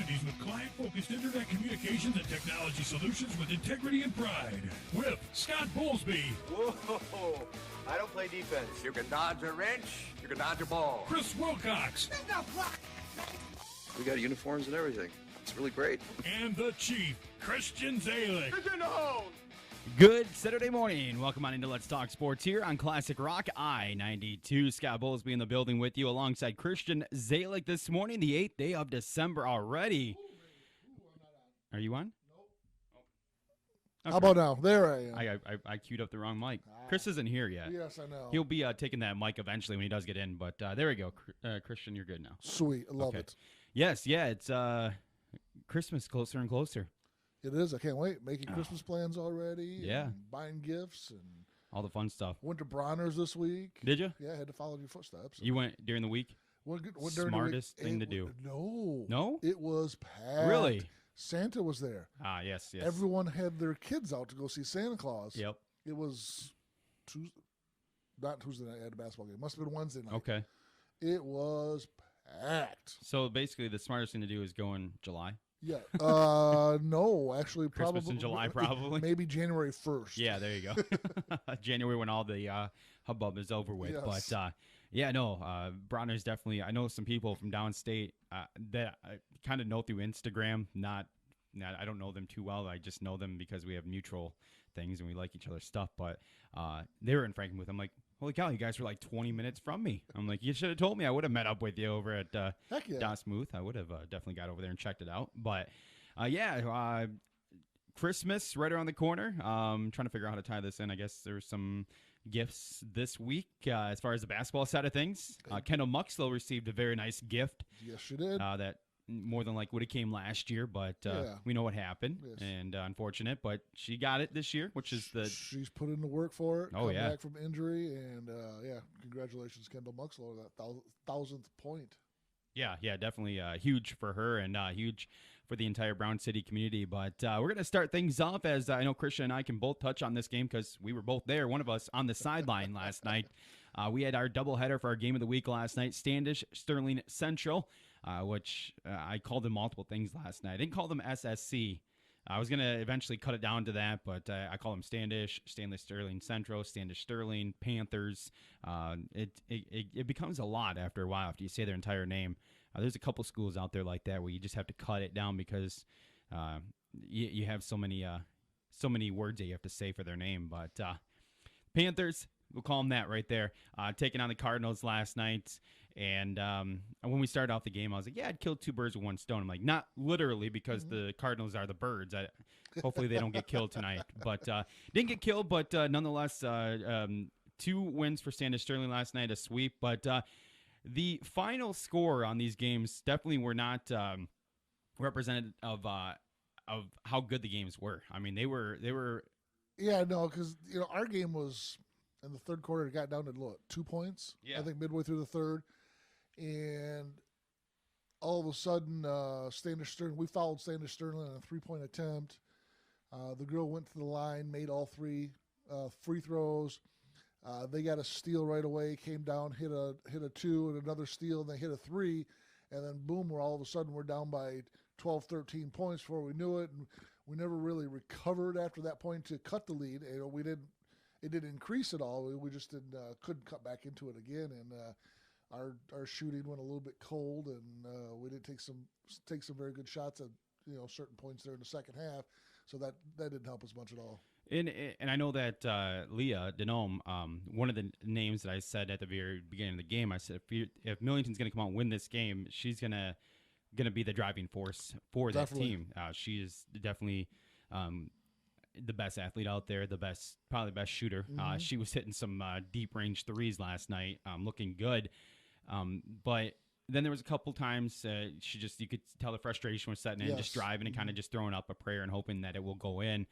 communities with client-focused internet communications and technology solutions with integrity and pride. With Scott Bowlesby. Whoa, I don't play defense. You can dodge a wrench, you can dodge a ball. Chris Wilcox. We got uniforms and everything. It's really great. And the Chief, Christian Zalick. Good Saturday morning. Welcome on into Let's Talk Sports here on Classic Rock I-92. Scott Bowlesby in the building with you alongside Christian Zalick this morning, the 8th day of December already. Are you on? Nope. Okay. How about now? There I am. I queued up the wrong mic. Chris isn't here yet. Yes, I know. He'll be taking that mic eventually when he does get in, but there we go. Christian, you're good now. Sweet. I love it. Yes, yeah, it's Christmas closer and closer. It is. I can't wait. Making Christmas plans already. Yeah. And buying gifts and All the fun stuff. went to Bronner's this week. Did you? Yeah, I had to follow your footsteps. You went during the week? Went during the Smartest week. thing to do. No. No? It was packed. Really? Santa was there. Ah, yes. Everyone had their kids out to go see Santa Claus. Yep. It was not Tuesday night. I had a basketball game. Must have been Wednesday night. Okay. It was packed. So basically, the smartest thing to do is go in July. Yeah. No, actually, Christmas probably in July, probably. Maybe January 1st. Yeah, there you go. January when all the hubbub is over with. Yes. But Bronner's definitely. I know some people from downstate that I kind of know through Instagram. Not, I don't know them too well. I just know them because we have mutual things and we like each other's stuff. But they were in Frankenmuth. I'm like, holy cow, you guys were like 20 minutes from me. I'm like, you should have told me. I would have met up with you over at Heck yeah. Dosmuth. I would have definitely got over there and checked it out. But Christmas right around the corner. Trying to figure out how to tie this in. I guess there's some gifts this week as far as the basketball side of things. Kendall Muxlow received a very nice gift. Yes, she did. That more than like would have came last year, but we know what happened, and unfortunate. But she got it this year, which is she's put in the work for it. Oh, yeah. Back from injury, and congratulations, Kendall Muxlow, that 1,000th point. Yeah, definitely huge for her and huge for the entire Brown City community. But we're going to start things off as I know Christian and I can both touch on this game because we were both there, one of us on the sideline last night. We had our doubleheader for our game of the week last night, Standish Sterling Central, which I called them multiple things last night. I didn't call them SSC. I was going to eventually cut it down to that, but I call them Standish Sterling Central, Standish Sterling, Panthers. It becomes a lot after a while after you say their entire name. There's a couple schools out there like that where you just have to cut it down because you have so many words that you have to say for their name. But Panthers, we'll call them that right there, taking on the Cardinals last night. And when we started off the game, I was like, yeah, I'd kill two birds with one stone. I'm like, not literally because the Cardinals are the birds. Hopefully they don't get killed tonight. But didn't get killed, but nonetheless, 2 wins for Standish Sterling last night, a sweep. But the final score on these games definitely were not representative of how good the games were. I mean, they were. Yeah, no, because our game was in the third quarter. It got down to 2 points. Yeah. I think midway through the third, and all of a sudden, Standish Sterling. We fouled Standish Sterling on a 3-point attempt. The girl went to the line, made all 3 free throws. They got a steal right away, came down, hit a 2 and another steal, and they hit a 3, and then boom, all of a sudden we're down by 12, 13 points before we knew it, and we never really recovered after that point to cut the lead. It didn't increase at all. We just couldn't cut back into it again, and our shooting went a little bit cold, and we did take some very good shots at certain points there in the second half, so that didn't help us much at all. And I know that Leah Denome, one of the names that I said at the very beginning of the game, I said if Millington's going to come out and win this game, she's gonna be the driving force for that team. She is definitely the best athlete out there, probably the best shooter. Mm-hmm. She was hitting some deep range threes last night, looking good. But then there was a couple times you could tell the frustration was setting in, just driving and kind of just throwing up a prayer and hoping that it will go in.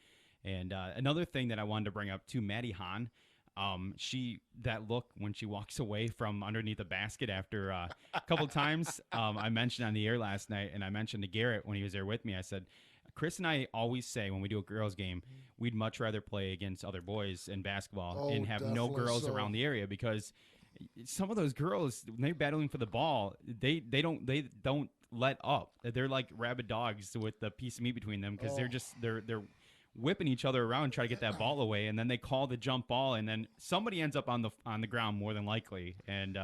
And another thing that I wanted to bring up too, Maddie Hahn, that look when she walks away from underneath the basket after a couple times, I mentioned on the air last night, and I mentioned to Garrett when he was there with me, I said, Chris and I always say when we do a girls game, we'd much rather play against other boys in basketball and have no girls around the area because some of those girls, when they're battling for the ball, they don't let up. They're like rabid dogs with the piece of meat between them because they're whipping each other around trying to get that ball away, and then they call the jump ball, and then somebody ends up on the ground more than likely. And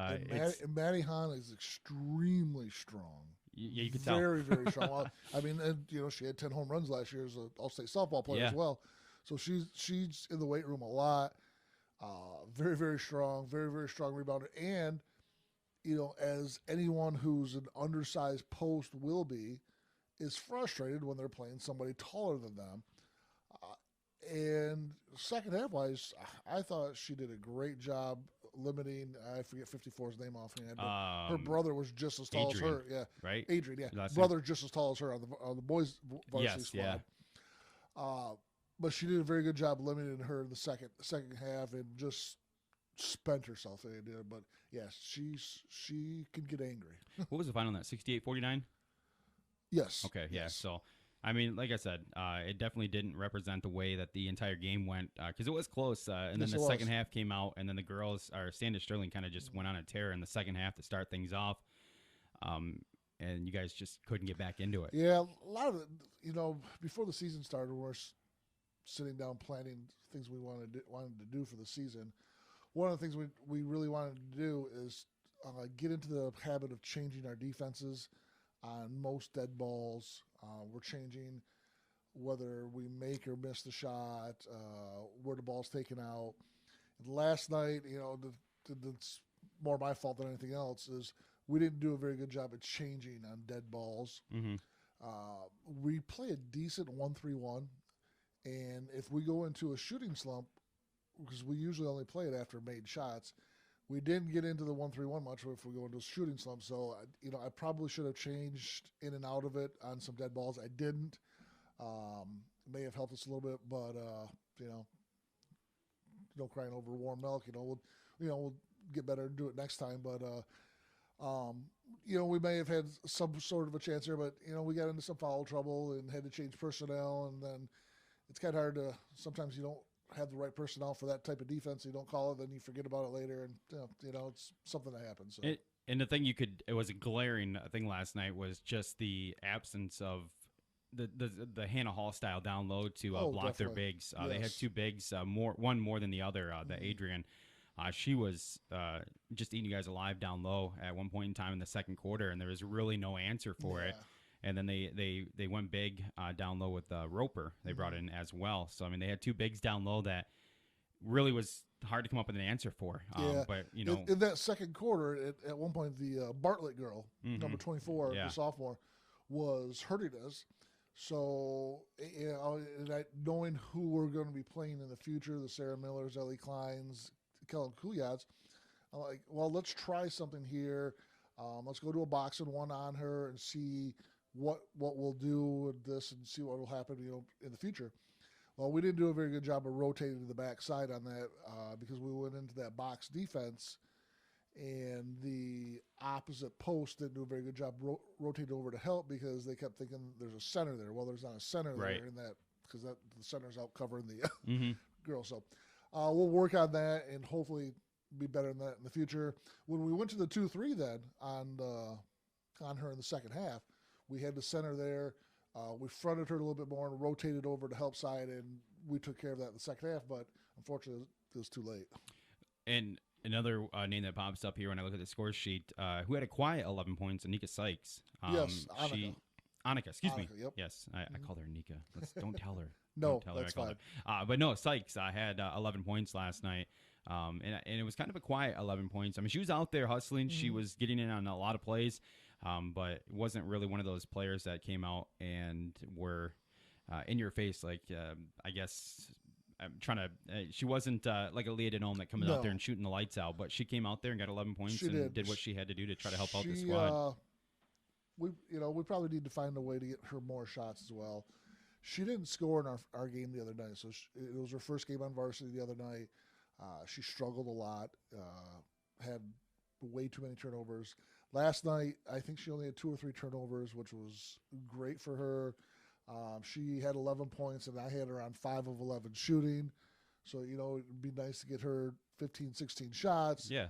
Maddie Hahn is extremely strong. Yeah, you can tell. Very, very strong. Well, I mean, and, she had 10 home runs last year as an all-state softball player as well. So she's in the weight room a lot. Very, very strong. Very, very strong rebounder. And, as anyone who's an undersized post will be, is frustrated when they're playing somebody taller than them. And second half-wise, I thought she did a great job limiting, I forget 54's name offhand, but her brother was just as tall Adrian, as her. Yeah, right? Adrian, yeah. Last Brother just as tall as her on the boys' varsity Yes, squad. Yeah. But she did a very good job limiting her in the second half and just spent herself. But yes, she can get angry. What was the final on that? 68-49? Yes. Okay, yeah. Yes. So, I mean, like I said, it definitely didn't represent the way that the entire game went because it was close. And then the second half came out, and then the girls, or Sandra Sterling, kind of just went on a tear in the second half to start things off. And you guys just couldn't get back into it. Yeah, a lot of it, before the season started, we're sitting down planning things we wanted to do for the season. One of the things we really wanted to do is get into the habit of changing our defenses on most dead balls. We're changing whether we make or miss the shot, where the ball's taken out. And last night, it's more my fault than anything else, is we didn't do a very good job at changing on dead balls. Mm-hmm. We play a decent 1-3-1, and if we go into a shooting slump, because we usually only play it after made shots, we didn't get into the 1-3-1 much if we go into a shooting slump. So, I probably should have changed in and out of it on some dead balls. I didn't. May have helped us a little bit, but, no crying over warm milk. We'll get better and do it next time. But, we may have had some sort of a chance here, but, we got into some foul trouble and had to change personnel. And then it's kind of hard to, sometimes you don't have the right personnel for that type of defense. You don't call it, then you forget about it later, and it's something that happens. So. And the thing it was a glaring thing last night was just the absence of the Hannah Hall style down low to block their bigs. Yes. They had two bigs, one more than the other. The Adrian, she was just eating you guys alive down low at one point in time in the second quarter, and there was really no answer for it. And then they went big down low with Roper. They brought in as well. So, I mean, they had two bigs down low that really was hard to come up with an answer for. But, in that second quarter, at one point, the Bartlett girl, number 24, the sophomore, was hurting us. So, knowing who we're going to be playing in the future, the Sarah Millers, Ellie Kleins, Kellen Kuyats, I'm like, well, let's try something here. Let's go to a box and one on her and see what we'll do with this and see what will happen, in the future. Well, we didn't do a very good job of rotating to the backside on that because we went into that box defense, and the opposite post didn't do a very good job rotating over to help because they kept thinking there's a center there. Well, there's not a center there in that because the center's out covering the girl. So we'll work on that and hopefully be better than that in the future. When we went to the 2-3 then on her in the second half, we had the center there. We fronted her a little bit more and rotated over to help side, and we took care of that in the second half, but unfortunately it was too late. And another name that pops up here when I look at the score sheet, who had a quiet 11 points, Anika Sykes. Yes, Annika, excuse me. Yep. Yes, I called her Nika. Don't tell her. No, don't tell her that's I called fine. her. But no, Sykes had 11 points last night. And it was kind of a quiet 11 points. I mean, she was out there hustling. She was getting in on a lot of plays, but it wasn't really one of those players that came out and were in your face. Like, I guess I'm trying to. She wasn't like a Leah Denome that coming out there and shooting the lights out, but she came out there and got 11 points She and did what she had to do to try to help out the squad. We probably need to find a way to get her more shots as well. She didn't score in our game the other night, so it was her first game on varsity the other night. She struggled a lot, had way too many turnovers. Last night, I think she only had 2 or 3 turnovers, which was great for her. She had 11 points, and I had her on 5 of 11 shooting. So, it'd be nice to get her 15, 16 shots. Yeah.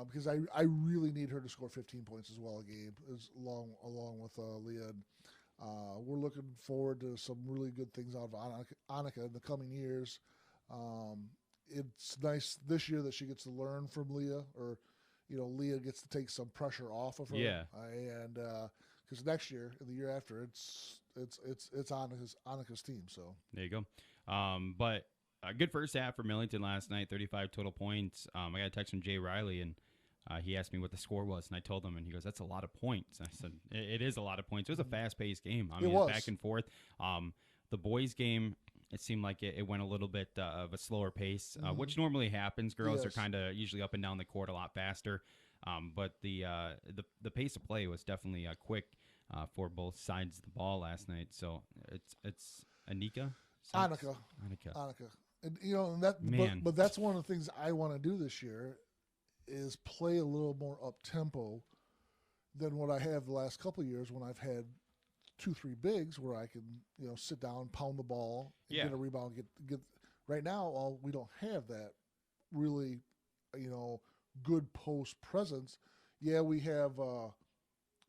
because I really need her to score 15 points as well a game, along with Leah. We're looking forward to some really good things out of Annika in the coming years. It's nice this year that she gets to learn from Leah, or Leah gets to take some pressure off of her. Yeah. And because next year and the year after, it's Annika's team. So there you go. But a good first half for Millington last night, 35 total points. I got a text from Jay Riley, and he asked me what the score was, and I told him, and he goes, "That's a lot of points." I said, "It is a lot of points." It was a fast-paced game. I mean, it was back and forth. The boys' game, it seemed like it went a little bit of a slower pace, which normally happens. Girls are kind of usually up and down the court a lot faster. But the pace of play was definitely quick for both sides of the ball last night. So it's Annika. Annika. And, and that, Man. but that's one of the things I want to do this year is play a little more up tempo than what I have the last couple of years when I've had 2-3 bigs where I can sit down, pound the ball, and get a rebound. Get right now. We don't have that really, good post presence. Yeah, we have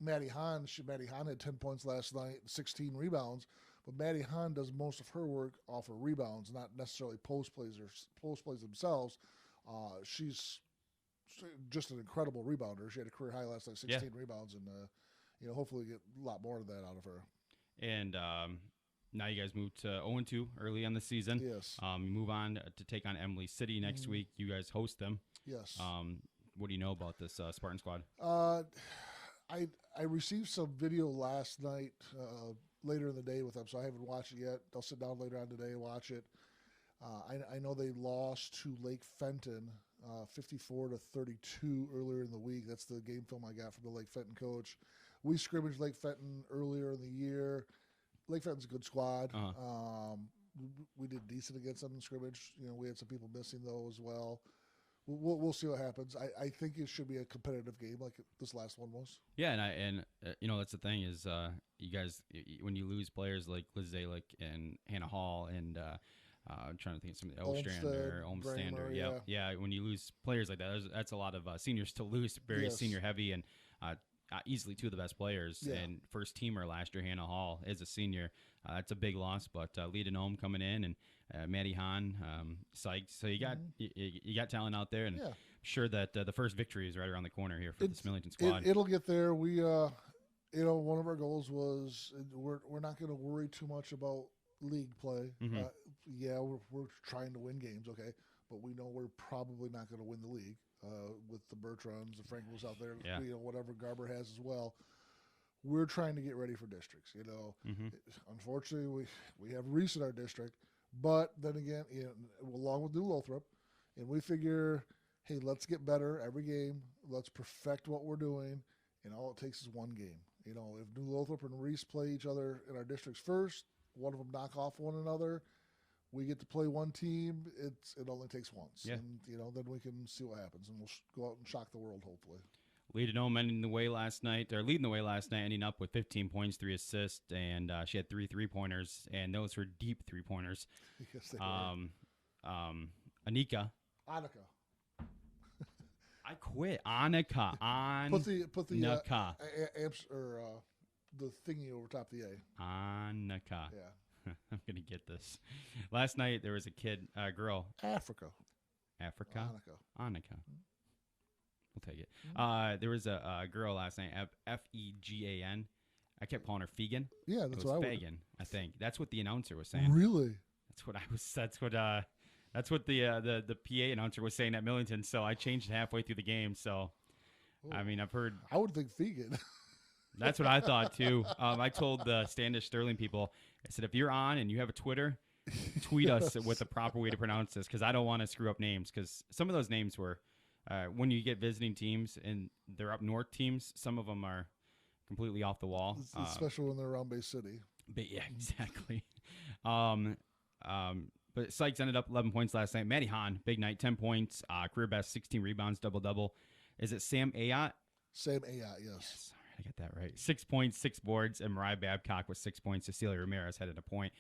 Maddie Hahn. Maddie Hahn had 10 points last night, 16 rebounds. But Maddie Hahn does most of her work off of rebounds, not necessarily post plays themselves. She's just an incredible rebounder. She had a career high last night, 16 rebounds, and hopefully get a lot more of that out of her. And now you guys moved to 0-2 early on the season. Yes. You move on to take on Emily City next week. You guys host them. Yes. What do you know about this Spartan squad? I received some video last night, later in the day with them, so I haven't watched it yet. I'll sit down later on today and watch it. I know they lost to Lake Fenton 54-32 earlier in the week. That's the game film I got from the Lake Fenton coach. We scrimmaged Lake Fenton earlier in the year. Lake Fenton's a good squad. We did decent against them in scrimmage. We had some people missing though as well. We'll see what happens. I think it should be a competitive game like this last one was. Yeah, and that's the thing is you guys, when you lose players like Liz Zalick and Hannah Hall and I'm trying to think of some Olmstander. Yeah. When you lose players like that, that's a lot of seniors to lose. Very senior heavy and easily two of the best players. Yeah. And first teamer last year, Hannah Hall is a senior. That's a big loss, but Lee Denome coming in and Maddie Hahn, Sykes. So you got talent out there, and I'm sure that the first victory is right around the corner here for this Millington squad. It'll get there. We, one of our goals was we're not going to worry too much about league play. We're trying to win games, okay, but we know we're probably not going to win the league with the Bertrands, the Frankels out there, whatever Garber has as well. We're trying to get ready for districts. Unfortunately, we have Reese in our district, but then again, along with New Lothrop, and we figure, hey, let's get better every game. Let's perfect what we're doing, and all it takes is one game. If New Lothrop and Reese play each other in our districts first, one of them knock off one another, we get to play one team. It only takes once, and then we can see what happens, and we'll go out and shock the world, hopefully. Leading the way last night, ending up with 15 points, 3 assists, and she had 3 3-pointers, and those were deep 3-pointers. Yes, they were. Annika. I quit. Annika. Put the Annika. The thingy over top of the A. Annika. Yeah. I'm gonna get this. Last night there was a girl. Africa. Annika. We'll take it. There was a girl last night, Fegan. I kept calling her Fegan. Yeah, that's what I would. Fegan, I think. That's what the announcer was saying. Really? That's what the PA announcer was saying at Millington. So I changed it halfway through the game. So, I mean, I've heard. I would think Fegan. That's what I thought too. I told the Standish Sterling people, I said, if you're on and you have a Twitter, tweet us with the proper way to pronounce this, because I don't want to screw up names. Because some of those names were. When you get visiting teams and they're up north teams, some of them are completely off the wall. Especially when they're around Bay City. But yeah, exactly. But Sykes ended up 11 points last night. Maddie Hahn, big night, 10 points, career best, 16 rebounds, double-double. Is it Sam Ayotte? Sam Ayotte, yes. I got that right. 6 points, 6 boards, and Mariah Babcock with 6 points. Cecilia Ramirez had a point.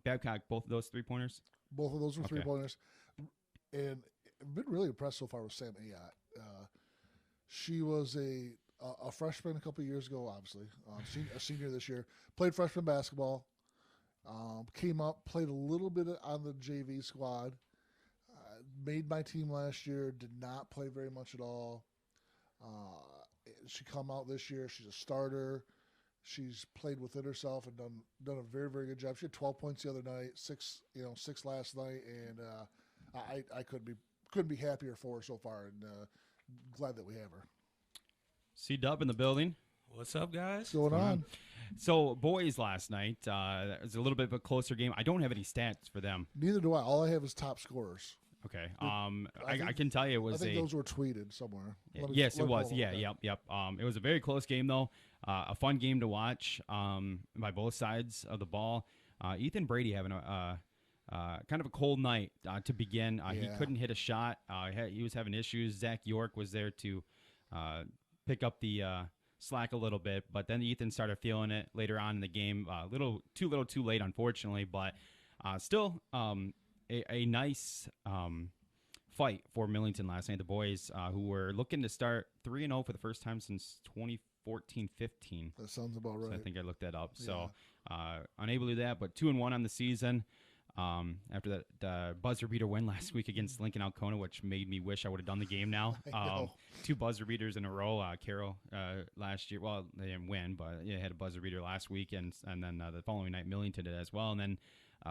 Babcock, both of those 3-pointers? Both of those were 3-pointers. And I've been really impressed so far with Sam Ayotte. She was a freshman a couple of years ago, obviously, a senior this year. Played freshman basketball. Came up, played a little bit on the JV squad. Made my team last year. Did not play very much at all. She come out this year. She's a starter. She's played within herself and done a very, very good job. She had 12 points the other night, six last night, and I couldn't be happier for her so far, and glad that we have her. C-Dub in the building. What's up, guys? What's going on? So, boys last night, it was a little bit of a closer game. I don't have any stats for them. Neither do I. All I have is top scorers. Okay. I can tell you it was I think those were tweeted somewhere. Yes, it was. Yeah, yep. It was a very close game, though. A fun game to watch by both sides of the ball. Ethan Brady having a kind of a cold night to begin. He couldn't hit a shot. He was having issues. Zach York was there to pick up the slack a little bit, but then Ethan started feeling it later on in the game. Too late, unfortunately, but still a nice fight for Millington last night. The boys who were looking to start 3-0 for the first time since 2014-15. That sounds about right. So I think I looked that up. Yeah. So unable to do that, but 2-1 on the season. After that buzzer beater win last week against Lincoln Alcona, which made me wish I would have done the game now. 2 buzzer beaters in a row. Carroll last year, well, they didn't win, but they had a buzzer beater last week, and then the following night Millington did as well, and then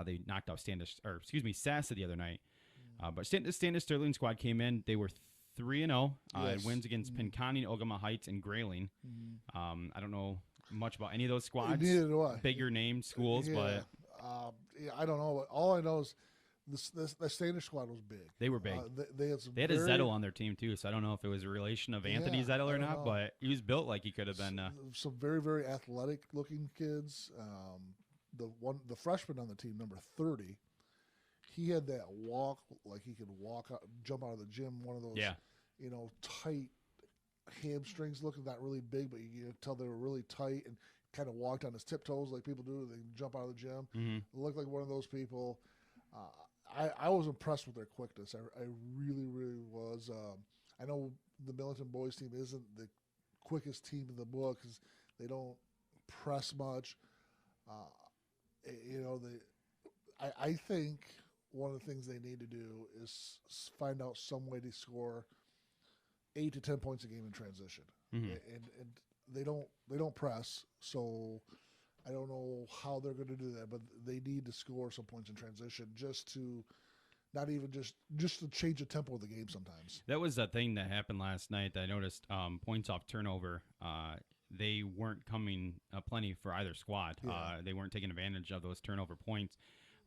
they knocked out Sassa the other night. But Standish Sterling squad came in. They were 3-0. Yes. Wins against Pinconning, Ogama Heights, and Grayling. I don't know much about any of those squads. Neither do I. Bigger name schools, but I don't know. All I know is the Standish squad was big. They were big. They had a Zettel on their team too, so I don't know if it was a relation of Anthony Zettel or not, but he was built like he could have been. Some very, very athletic looking kids. The freshman on the team, number 30, he had that walk like he could jump out of the gym. One of those, tight hamstrings, looking not really big, but you could tell they were really tight, and kind of walked on his tiptoes like people do. They jump out of the gym. Mm-hmm. Looked like one of those people. I was impressed with their quickness. I really, really was. I know the Millington boys team isn't the quickest team in the book because they don't press much. I think one of the things they need to do is find out some way to score 8 to 10 points a game in transition, and they don't press, so I don't know how they're going to do that, but they need to score some points in transition just to not even just to change the tempo of the game sometimes. That was a thing that happened last night that I noticed. Points off turnover, they weren't coming plenty for either squad. They weren't taking advantage of those turnover points.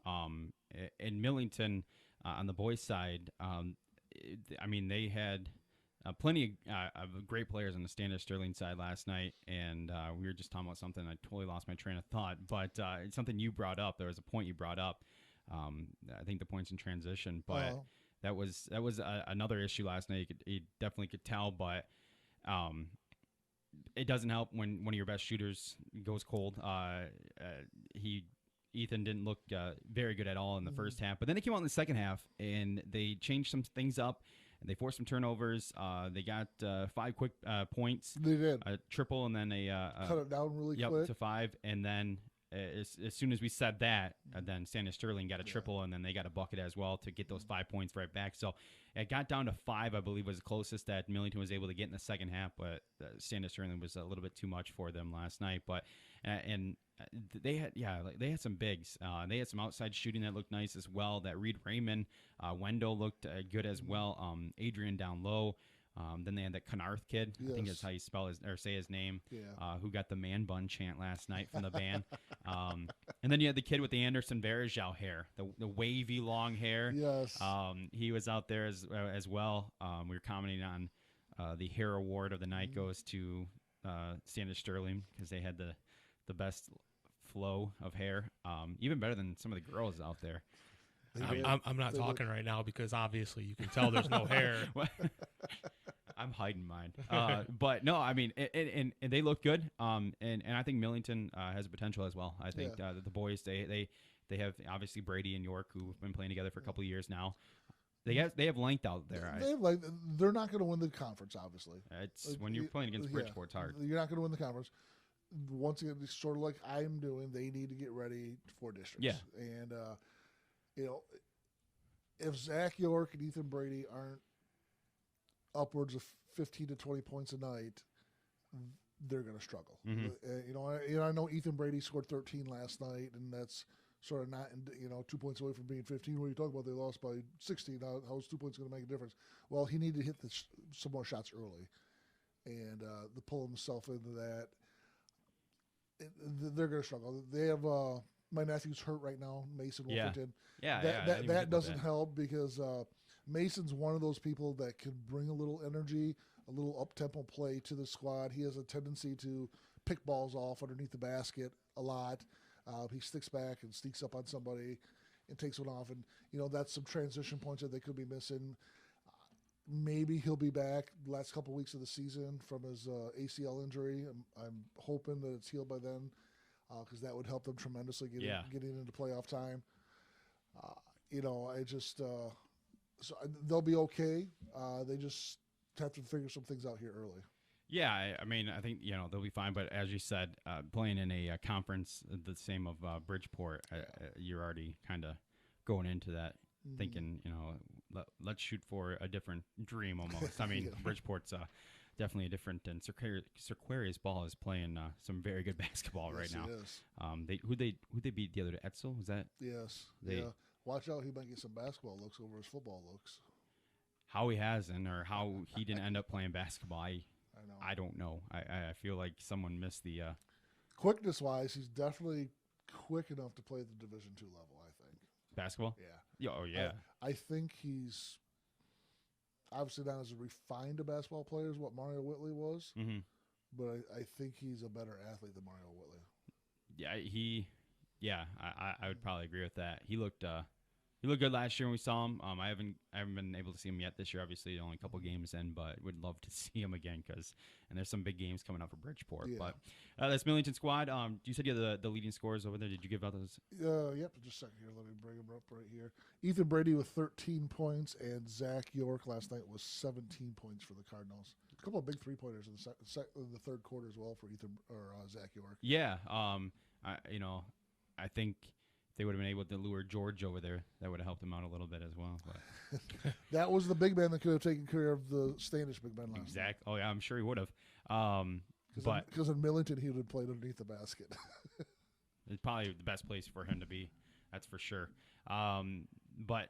In Millington, on the boys' side, they had plenty of great players on the Standish Sterling side last night, and we were just talking about something. I totally lost my train of thought, but it's something you brought up. There was a point you brought up. I think the points in transition, but that was another issue last night. You definitely could tell, but it doesn't help when one of your best shooters goes cold. Ethan didn't look very good at all in the first half, but then they came out in the second half and they changed some things up. And they forced some turnovers. They got 5 quick points. They did a triple, and then cut it down really quick to 5. And then as soon as we said that, then Standish Sterling got a triple, and then they got a bucket as well to get those 5 points right back. So it got down to 5, I believe, was the closest that Millington was able to get in the second half. But Standish Sterling was a little bit too much for them last night. But they had some bigs. They had some outside shooting that looked nice as well. That Reed Raymond, Wendell looked good as well. Adrian down low. Then they had that Knarth kid. Yes. I think that's how you say his name. Who got the man bun chant last night from the band. And then you had the kid with the Anderson Varejao hair, the wavy long hair. Yes. He was out there as well. We were commenting on the hair award of the night goes to Standish Sterling because they had the best flow of hair, even better than some of the girls out there. I'm not talking right now because obviously you can tell there's no hair. I'm hiding mine. But no, I mean, and they look good. And I think Millington has potential as well. I think the boys, they have obviously Brady and York who've been playing together for a couple of years now. They have length out there. They're not going to win the conference, obviously. It's when you're playing against Bridgeport, it's hard. You're not going to win the conference. Once again, it's sort of like I'm doing, they need to get ready for districts. Yeah. And, if Zach York and Ethan Brady aren't upwards of 15 to 20 points a night, they're going to struggle. Mm-hmm. I know Ethan Brady scored 13 last night, and that's sort of not, 2 points away from being 15. When you talk about they lost by 16, how is 2 points going to make a difference? Well, he needed to hit some more shots early, and to pull himself into that, they're going to struggle. They have my nephew's hurt right now, Mason Wolfington. That doesn't help because Mason's one of those people that can bring a little energy, a little up-tempo play to the squad. He has a tendency to pick balls off underneath the basket a lot. He sticks back and sneaks up on somebody and takes one off. And, that's some transition points that they could be missing. Maybe he'll be back the last couple of weeks of the season from his ACL injury. I'm hoping that it's healed by then because that would help them tremendously getting into playoff time. So they'll be okay. They just have to figure some things out here early. Yeah, I think they'll be fine. But as you said, playing in a conference the same of Bridgeport, you're already kind of going into that thinking, let's shoot for a different dream almost. I mean, Bridgeport's definitely a different, and Sequarius Ball is playing some very good basketball right now. Who they beat the other day? Etzel, was that? Yes. Watch out, he might get some basketball looks over his football looks. How he hasn't, or how he didn't end up playing basketball, I don't know. I feel like someone missed the quickness-wise, he's definitely quick enough to play at the Division II level, I think. Basketball? Yeah. Oh, yeah. I think he's obviously not as refined a basketball player as what Mario Whitley was, but I think he's a better athlete than Mario Whitley. Yeah, I would probably agree with that. He looked good last year when we saw him. I haven't been able to see him yet this year. Obviously, only a couple games in, but would love to see him again and there's some big games coming up for Bridgeport. Yeah. But that's Millington squad. You said you had the leading scores over there. Did you give out those? Yep. Just a second here. Let me bring them up right here. Ethan Brady with 13 points, and Zach York last night was 17 points for the Cardinals. A couple of big 3-pointers in the third quarter as well for Zach York. Yeah. I think they would have been able to lure George over there. That would have helped him out a little bit as well. But. That was the big man that could have taken care of the Standish big man last night. Oh, yeah, I'm sure he would have. Because in Millington, he would have played underneath the basket. It's probably the best place for him to be. That's for sure. But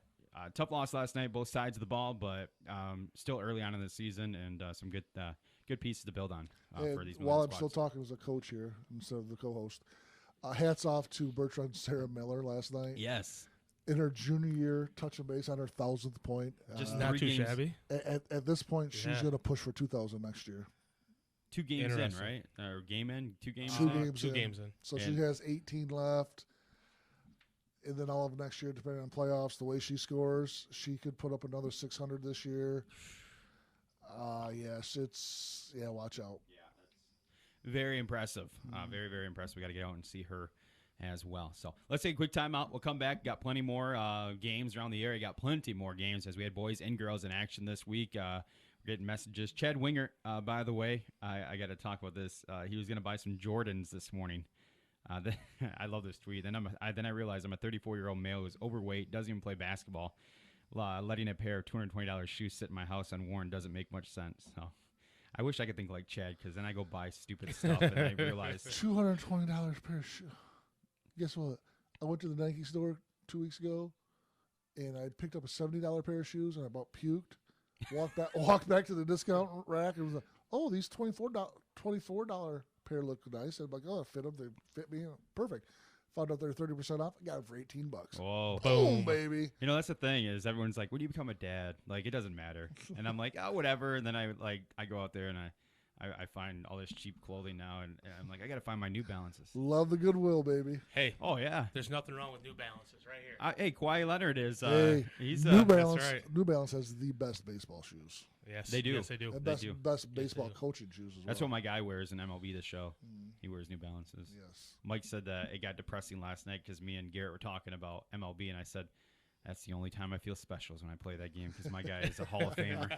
tough loss last night, both sides of the ball, but still early on in the season and some good pieces to build on for these while I'm squads. still talking as a coach here instead of the co-host, hats off to Bertrand Sarah Miller last night. Yes. In her junior year, touching base on her 1,000th point. Just not too shabby. At this point, she's going to push for 2,000 next year. 2 games in, right? Or game in? 2 games Two in? games Two in. games in. So she has 18 left. And then all of next year, depending on playoffs, the way she scores, she could put up another 600 this year. Watch out. Very impressive. Very, very impressive. We got to get out and see her as well. So let's take a quick timeout. We'll come back. Got plenty more games around the area. Got plenty more games as we had boys and girls in action this week. We're getting messages. Chad Winger, by the way, I got to talk about this. He was going to buy some Jordans this morning. I love this tweet. Then I realized I'm a 34-year-old male who's overweight, doesn't even play basketball. Letting a pair of $220 shoes sit in my house unworn doesn't make much sense. So I wish I could think like Chad, because then I go buy stupid stuff and I realize $220 pair of shoes. Guess what? I went to the Nike store 2 weeks ago, and I picked up a $70 pair of shoes, and I about puked. Walked back to the discount rack, and was like, "Oh, these $24 pair look nice." And I'm like, "Oh, I fit them. They fit me. Perfect." Found out they're 30% off. I got them for $18. Whoa. Boom, baby. That's the thing is everyone's like, when do you become a dad? Like, it doesn't matter. And I'm like, oh, whatever. And then I go out there and I find all this cheap clothing now, and I'm like, I got to find my New Balances. Love the Goodwill, baby. Hey. Oh, yeah. There's nothing wrong with New Balances right here. Hey, Kawhi Leonard is he's New Balance. That's right. New Balance has the best baseball shoes. Yes, they do. Yes, they do. And They do. best baseball coaching shoes as well. That's what my guy wears in MLB this show. He wears New Balances. Yes. Mike said that it got depressing last night because me and Garrett were talking about MLB, and I said, That's the only time I feel special is when I play that game because my guy is a Hall of Famer.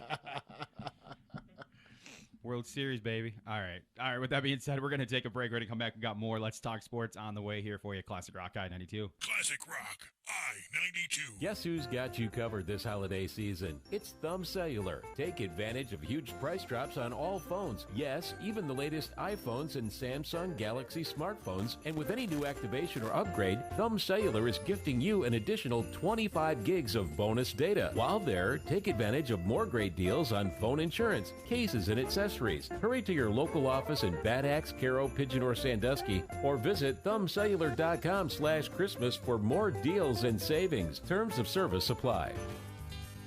World Series, baby. All right. With that being said, we're going to take a break. We're going to come back. We got more Let's Talk Sports on the way here for you. Classic Rock I-92. Classic Rock I-92. Guess who's got you covered this holiday season? It's Thumb Cellular. Take advantage of huge price drops on all phones. Yes, even the latest iPhones and Samsung Galaxy smartphones. And with any new activation or upgrade, Thumb Cellular is gifting you an additional 25 gigs of bonus data. While there, take advantage of more great deals on phone insurance, cases, and accessories. Hurry to your local office in Bad Axe, Caro, Pigeon, or Sandusky, or visit thumbcellular.com/Christmas for more deals and savings. Terms of service apply.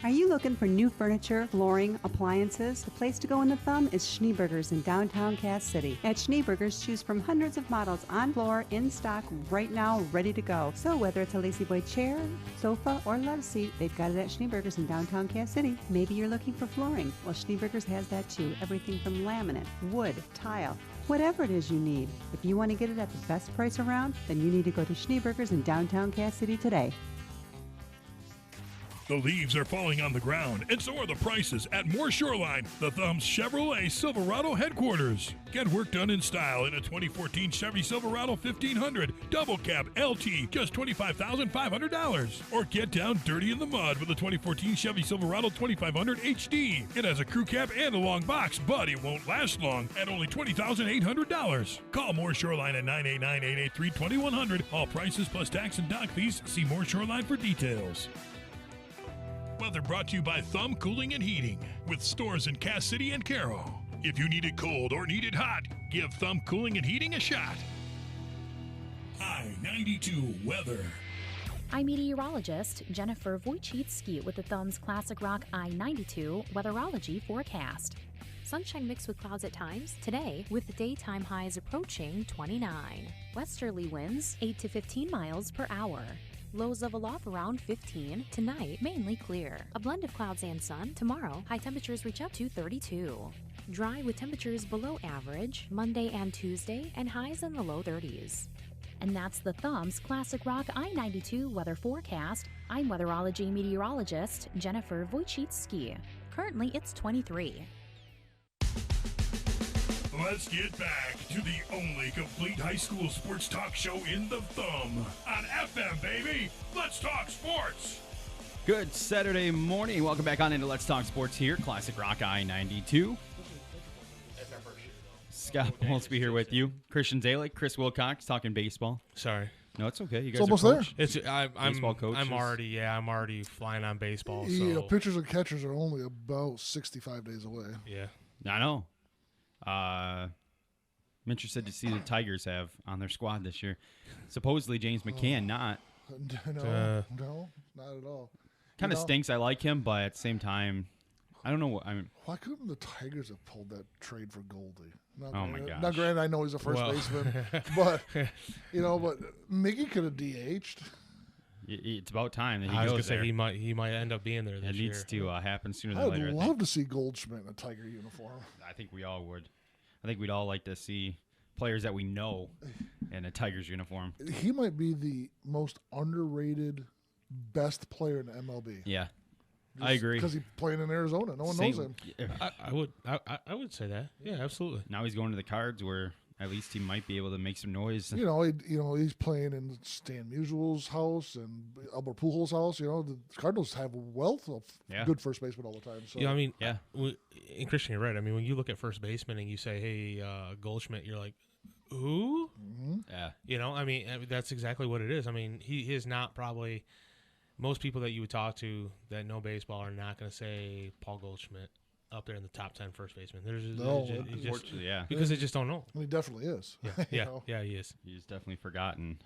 Are you looking for new furniture, flooring, appliances? The place to go in the Thumb is Schneeberger's in downtown Cass City. At Schneeberger's, choose from hundreds of models on floor, in stock, right now, ready to go. So whether it's a Lazy Boy chair, sofa, or love seat, they've got it at Schneeberger's in downtown Cass City. Maybe you're looking for flooring. Well, Schneeberger's has that too. Everything from laminate, wood, tile, whatever it is you need. If you want to get it at the best price around, then you need to go to Schneeberger's in downtown Cass City today. The leaves are falling on the ground, and so are the prices at Moore Shoreline, the Thumb's Chevrolet Silverado headquarters. Get work done in style in a 2014 Chevy Silverado 1500 Double Cab LT, just $25,500. Or get down dirty in the mud with a 2014 Chevy Silverado 2500 HD. It has a crew cab and a long box, but it won't last long at only $20,800. Call Moore Shoreline at 989-883-2100. All prices plus tax and dock fees. See Moore Shoreline for details. Weather brought to you by Thumb Cooling and Heating, with stores in Cass City and Caro. If you need it cold or need it hot, give Thumb Cooling and Heating a shot. I-92 weather. I'm meteorologist Jennifer Wojcicki with the Thumb's Classic Rock I-92 weatherology forecast. Sunshine mixed with clouds at times today, with daytime highs approaching 29. Westerly winds 8 to 15 miles per hour. Lows level off around 15. Tonight, mainly clear. A blend of clouds and sun. Tomorrow, high temperatures reach up to 32. Dry with temperatures below average Monday and Tuesday, and highs in the low 30s. And that's the Thumb's Classic Rock I-92 weather forecast. I'm weatherology meteorologist Jennifer Wojcicki. Currently, it's 23. Let's get back to the only complete high school sports talk show in the Thumb. On FM, baby. Let's talk sports. Good Saturday morning. Welcome back on into Let's Talk Sports here. Classic Rock I-92. Scott Bolsby here with you. Christian Zalick, Chris Wilcox talking baseball. Sorry. No, it's okay. You guys It's almost are coach. It's Baseball coaches. I'm already flying on baseball. So Yeah, pitchers and catchers are only about 65 days away. yeah. I know. I'm interested to see the Tigers have on their squad this year. Supposedly James McCann not. No, not at all. Kind of stinks. I like him, but at the same time, I don't know what I mean. Why couldn't the Tigers have pulled that trade for Goldie? Oh, my gosh. Now, granted, I know he's a first baseman, but but Miggy could have DH'd. It's about time that he I was goes gonna there. say he might end up being there this It year. needs to happen sooner than I'd later. I love think. to see Goldschmidt in a Tiger uniform. I think we all would. I think we'd all like to see players that we know in a Tigers uniform. He might be the most underrated, best player in the MLB. Yeah, I agree. Because he's playing in Arizona. No one knows him. I would say that. Yeah, absolutely. Now he's going to the Cards, where at least he might be able to make some noise. He's playing in Stan Musial's house and Albert Pujols' house. The Cardinals have a wealth of good first basemen all the time. So Yeah, I mean, and Christian, you're right. I mean, when you look at first baseman and you say, hey, Goldschmidt, you're like, who? Yeah. I mean, that's exactly what it is. I mean, he is not probably most people that you would talk to that know baseball are not going to say Paul Goldschmidt up there in the top 10 first baseman. Unfortunately, yeah. Because they just don't know. He definitely is. Yeah, he is. He's definitely forgotten.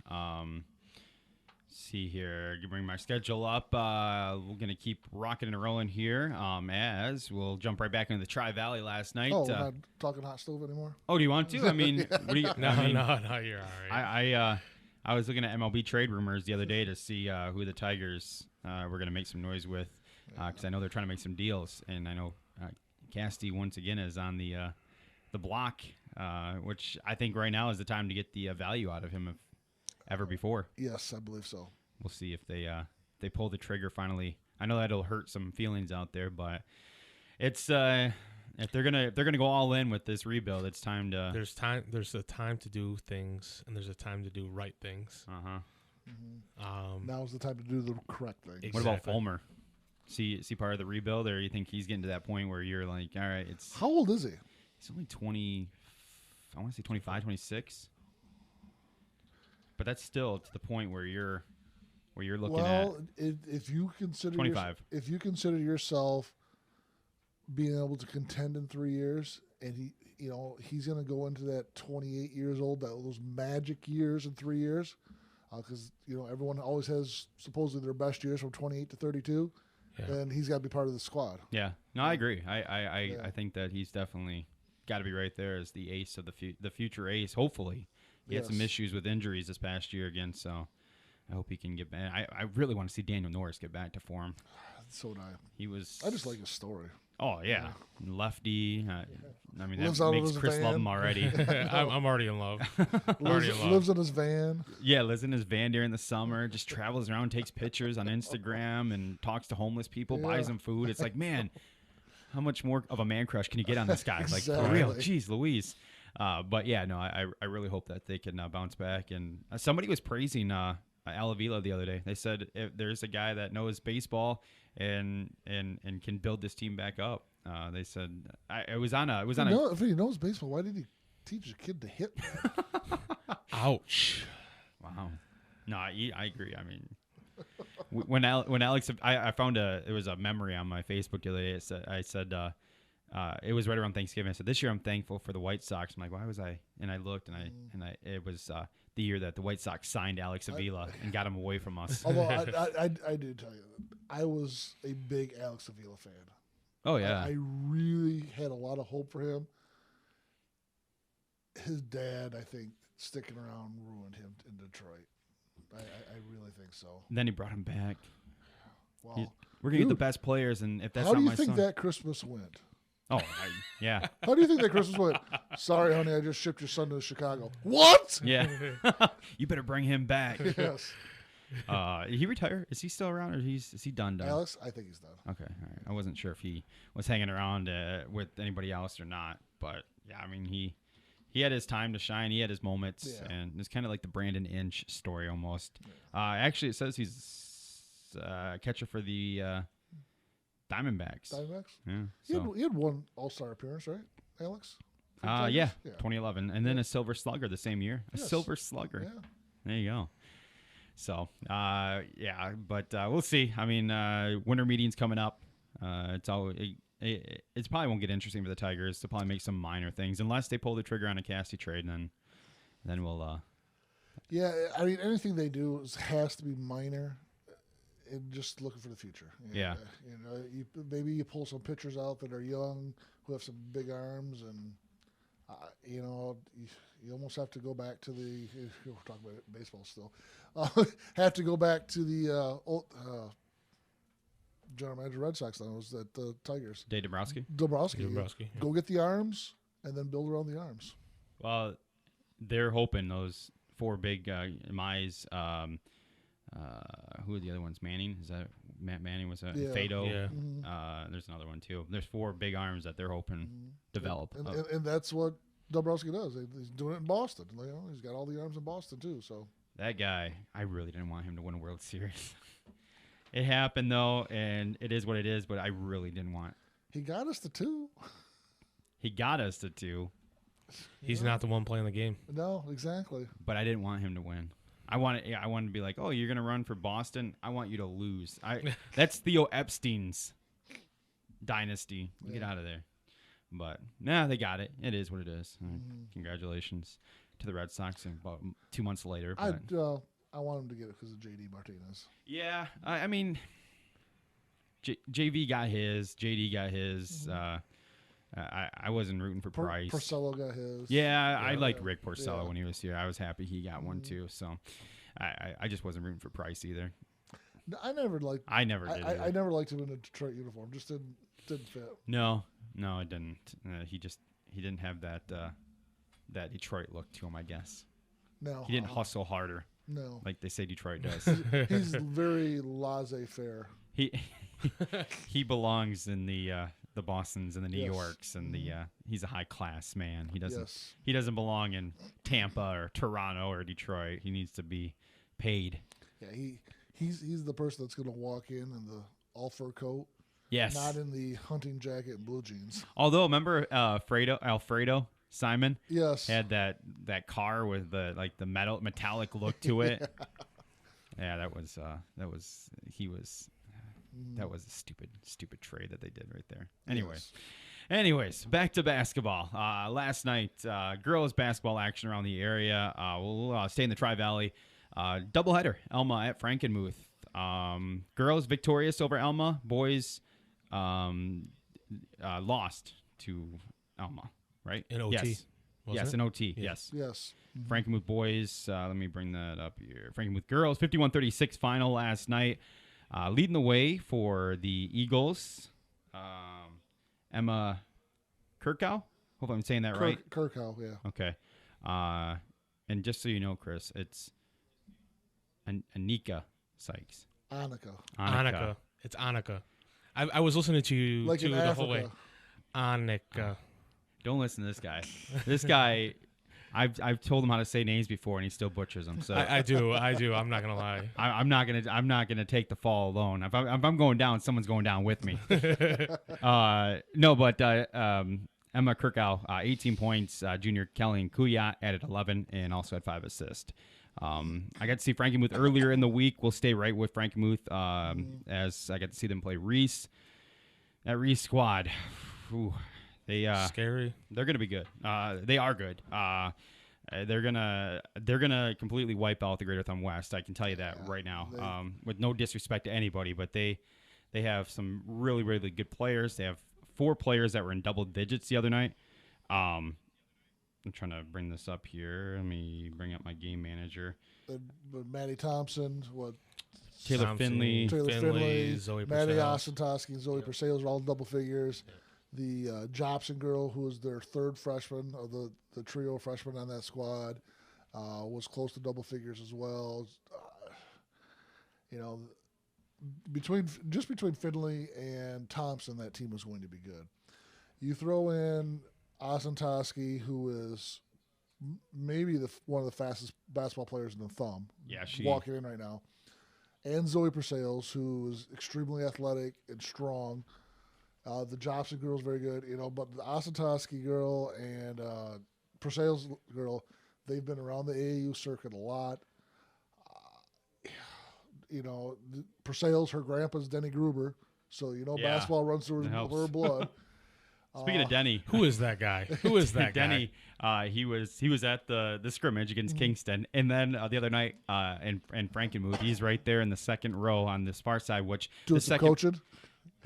See here, you bring my schedule up. We're gonna keep rocking and rolling here. As we'll jump right back into the Tri Valley last night. Oh, we're not talking hot stove anymore. Oh, do you want to? I mean, what do you? No, you're all right. I was looking at MLB trade rumors the other day to see who the Tigers were gonna make some noise with, because I know they're trying to make some deals, and I know Casty once again is on the block, which I think right now is the time to get the value out of him if ever before. Yes, I believe so. We'll see if they they pull the trigger finally. I know that'll hurt some feelings out there, but it's if they're gonna go all in with this rebuild, it's time to. There's a time to do things, and there's a time to do right things. Now's the time to do the correct thing. Exactly. What about Fulmer? See part of the rebuild, or you think he's getting to that point where you're like, all right, it's. How old is he? He's only 20. I want to say 25, 26. But that's still to the point where you're looking at. Well, if you consider 25. If you consider yourself being able to contend in 3 years, and he's going to go into that 28 years old, those magic years in 3 years, because everyone always has supposedly their best years from 28 to 32, and he's got to be part of the squad. Yeah, no, I agree. I think that he's definitely got to be right there as the ace of the future ace. Hopefully, he had some issues with injuries this past year again, so I hope he can get back. I really want to see Daniel Norris get back to form. So would I. I just like his story. Oh yeah, lefty. I mean, Lives that out of makes his Chris van. love him already. I'm already in love. Lives in his van. Yeah, lives in his van during the summer. Just travels around, takes pictures on Instagram, and talks to homeless people. Buys them food. It's like, man, how much more of a man crush can you get on this guy? Like for real, jeez, Louise. But yeah, no, I really hope that they can bounce back. And somebody was praising Alavila the other day. They said if there's a guy that knows baseball and can build this team back up. They said If he knows baseball, why did he teach a kid to hit? Ouch! Wow. No, I agree. I mean, when Alex, I found it was a memory on my Facebook the other day. I said it was right around Thanksgiving. I said this year I'm thankful for the White Sox. I'm like, why was I? And I looked and it was the year that the White Sox signed Alex Avila and got him away from us. Although I did tell you that I was a big Alex Avila fan. Oh yeah, I really had a lot of hope for him. His dad, I think, sticking around ruined him in Detroit. I really think so. And then he brought him back. Wow. We're gonna get the best players, and if that's how not do you my think son, that Christmas went? Oh, yeah. How do you think that Christmas went? Sorry, honey, I just shipped your son to Chicago. What? Yeah. You better bring him back. Yes. He retired? Is he still around, or is he done? Alex, I think he's done. Okay, all right. I wasn't sure if he was hanging around with anybody else or not, but yeah, I mean he had his time to shine. He had his moments, and it's kind of like the Brandon Inch story almost. Actually, it says he's catcher for the Diamondbacks. Yeah. He had one All-Star appearance, right, Alex? Yeah, 2011, and then a Silver Slugger the same year. A Silver Slugger. Yeah. There you go. So, yeah, but we'll see. I mean, winter meeting's coming up. It's probably won't get interesting for the Tigers. They'll probably make some minor things unless they pull the trigger on a Cassie trade, and then we'll. Yeah, I mean, anything they do has to be minor, and just looking for the future. Yeah. Maybe you pull some pitchers out that are young who have some big arms, and you almost have to go back to the. We're talking about baseball still. Have to go back to the old general manager Red Sox. Then was that the Tigers. Dave Dombrowski. Dombrowski. Go get the arms and then build around the arms. Well, they're hoping those four big Mize. Who are the other ones? Manning? Is that Matt Manning? Was that Fado? Yeah. Mm-hmm. There's another one too. There's four big arms that they're hoping develop. And that's what Dombrowski does. He's doing it in Boston. He's got all the arms in Boston too. So that guy, I really didn't want him to win a World Series. It happened though, and it is what it is. But I really didn't want. He got us to 2. He got us to 2. He's not the one playing the game. No, exactly. But I didn't want him to win. I wanted to be like, oh, you're gonna run for Boston. I want you to lose. That's Theo Epstein's dynasty. Get out of there. But they got it. It is what it is. Congratulations to the Red Sox. About 2 months later, but I want him to get it because of JD Martinez. Yeah, I mean, JV got his. JD got his. I wasn't rooting for Price. Porcello got his. Yeah, I liked Rick Porcello when he was here. I was happy he got one too. So I just wasn't rooting for Price either. No, I never liked. I never did. I never liked him in a Detroit uniform. Just didn't fit. No, it didn't. He didn't have that Detroit look to him. I guess. No, he didn't hustle harder. No. like they say Detroit does. He's very laissez-faire. He belongs in the Bostons and the New Yes. Yorks and he's a high class man. He doesn't Yes. he doesn't belong in Tampa or Toronto or Detroit. He needs to be paid. Yeah, he's the person that's going to walk in the all fur coat. Yes. Not in the hunting jacket and blue jeans. Although remember Alfredo Simon Yes. had that car with the metallic look to it. Yeah, that was a stupid trade that they did right there. Anyways, back to basketball. Last night, girls basketball action around the area. We'll stay in the Tri-Valley. Doubleheader, Elma at Frankenmuth. Girls victorious over Elma. Boys lost to Elma, right? In OT. Yes. Yes, in OT. Yes. Yes. Frankenmuth boys, let me bring that up here. Frankenmuth girls, 51-36 final last night. Leading the way for the Eagles, Emma Kirkow. Hope I'm saying that right. Kirkow, yeah. Okay. And just so you know, Chris, it's Anika Sykes. Annika. It's Annika. I was listening to you Like in the Africa. whole way. Annika. Don't listen to this guy. This guy, I've told him how to say names before, and he still butchers them. So I do. I'm not gonna lie. I'm not gonna take the fall alone. If I'm going down, someone's going down with me. No, but Emma Kirkow, 18 points. Junior Kelly Kuyat added 11 and also had 5 assists. I got to see Frankenmuth earlier in the week. We'll stay right with Frankenmuth as I got to see them play Reese. That Reese squad, Scary. They're gonna be good. They are good. They're gonna completely wipe out the Greater Thumb West. I can tell you that right now. With no disrespect to anybody, but they have some really, really good players. They have 4 players that were in double digits the other night. I'm trying to bring this up here. Let me bring up my game manager. Maddie Thompson, Taylor Finley, Zoe Maddie Purcell. Ostentowski, and Zoe Purcell are all double figures. The Jobson girl, who was their 3rd freshman of the trio of freshmen on that squad, was close to double figures as well. Between Finley and Thompson, that team was going to be good. You throw in Ostentowski, who is maybe one of the fastest basketball players in the Thumb. Yeah, walking in right now, and Zoe Purcell, who is extremely athletic and strong. The Jobson girl is very good, but the Ostentowski girl and Purcell's girl, they've been around the AAU circuit a lot. Purcell's, her grandpa's Denny Gruber, so basketball runs through her blood. Speaking of Denny, who is that guy? Who is that Denny, guy? He was at the scrimmage against Kingston, and then the other night in Frankenmuth, he's right there in the second row on this far side. Which doing some coaching.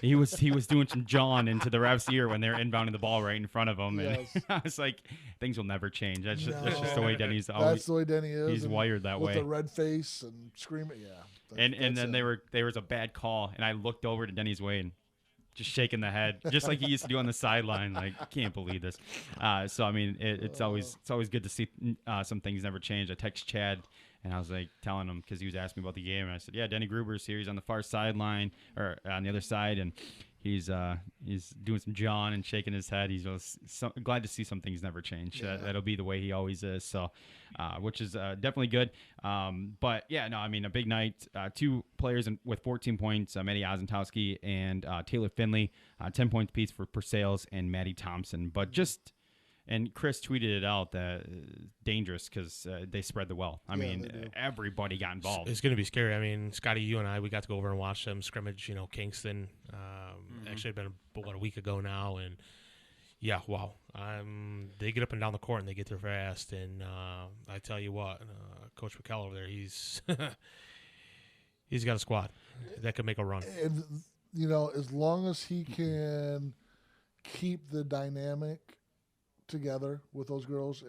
He was doing some jawing into the ref's ear when they're inbounding the ball right in front of him, and I was like, things will never change. That's just the way Denny's always. That's the way Denny is. He's wired that with way. the red face and screaming. Yeah. And then there was a bad call, and I looked over to Denny's way and just shaking the head, just like he used to do on the sideline. Like, I can't believe this. So I mean, it's always good to see some things never change. I text Chad, and I was like telling him, because he was asking me about the game, and I said, yeah, Denny Gruber's here. He's on the far sideline or on the other side, and he's doing some jawing and shaking his head. He's just glad to see some things never change. Yeah. That'll be the way he always is. So, which is definitely good. But yeah, no, I mean, a big night. 2 players with 14 points, Maddie Ostentowski and Taylor Finley, 10 points apiece for Purcell's and Maddie Thompson. But just, and Chris tweeted it out that dangerous because they spread the well. I mean, everybody got involved. It's going to be scary. I mean, Scotty, you and I, we got to go over and watch them scrimmage, Kingston. Actually, it's been a week ago now, and yeah, wow. They get up and down the court and they get there fast. And I tell you what, Coach McKell over there, he's got a squad that could make a run. And as long as he can keep the dynamic together with those girls,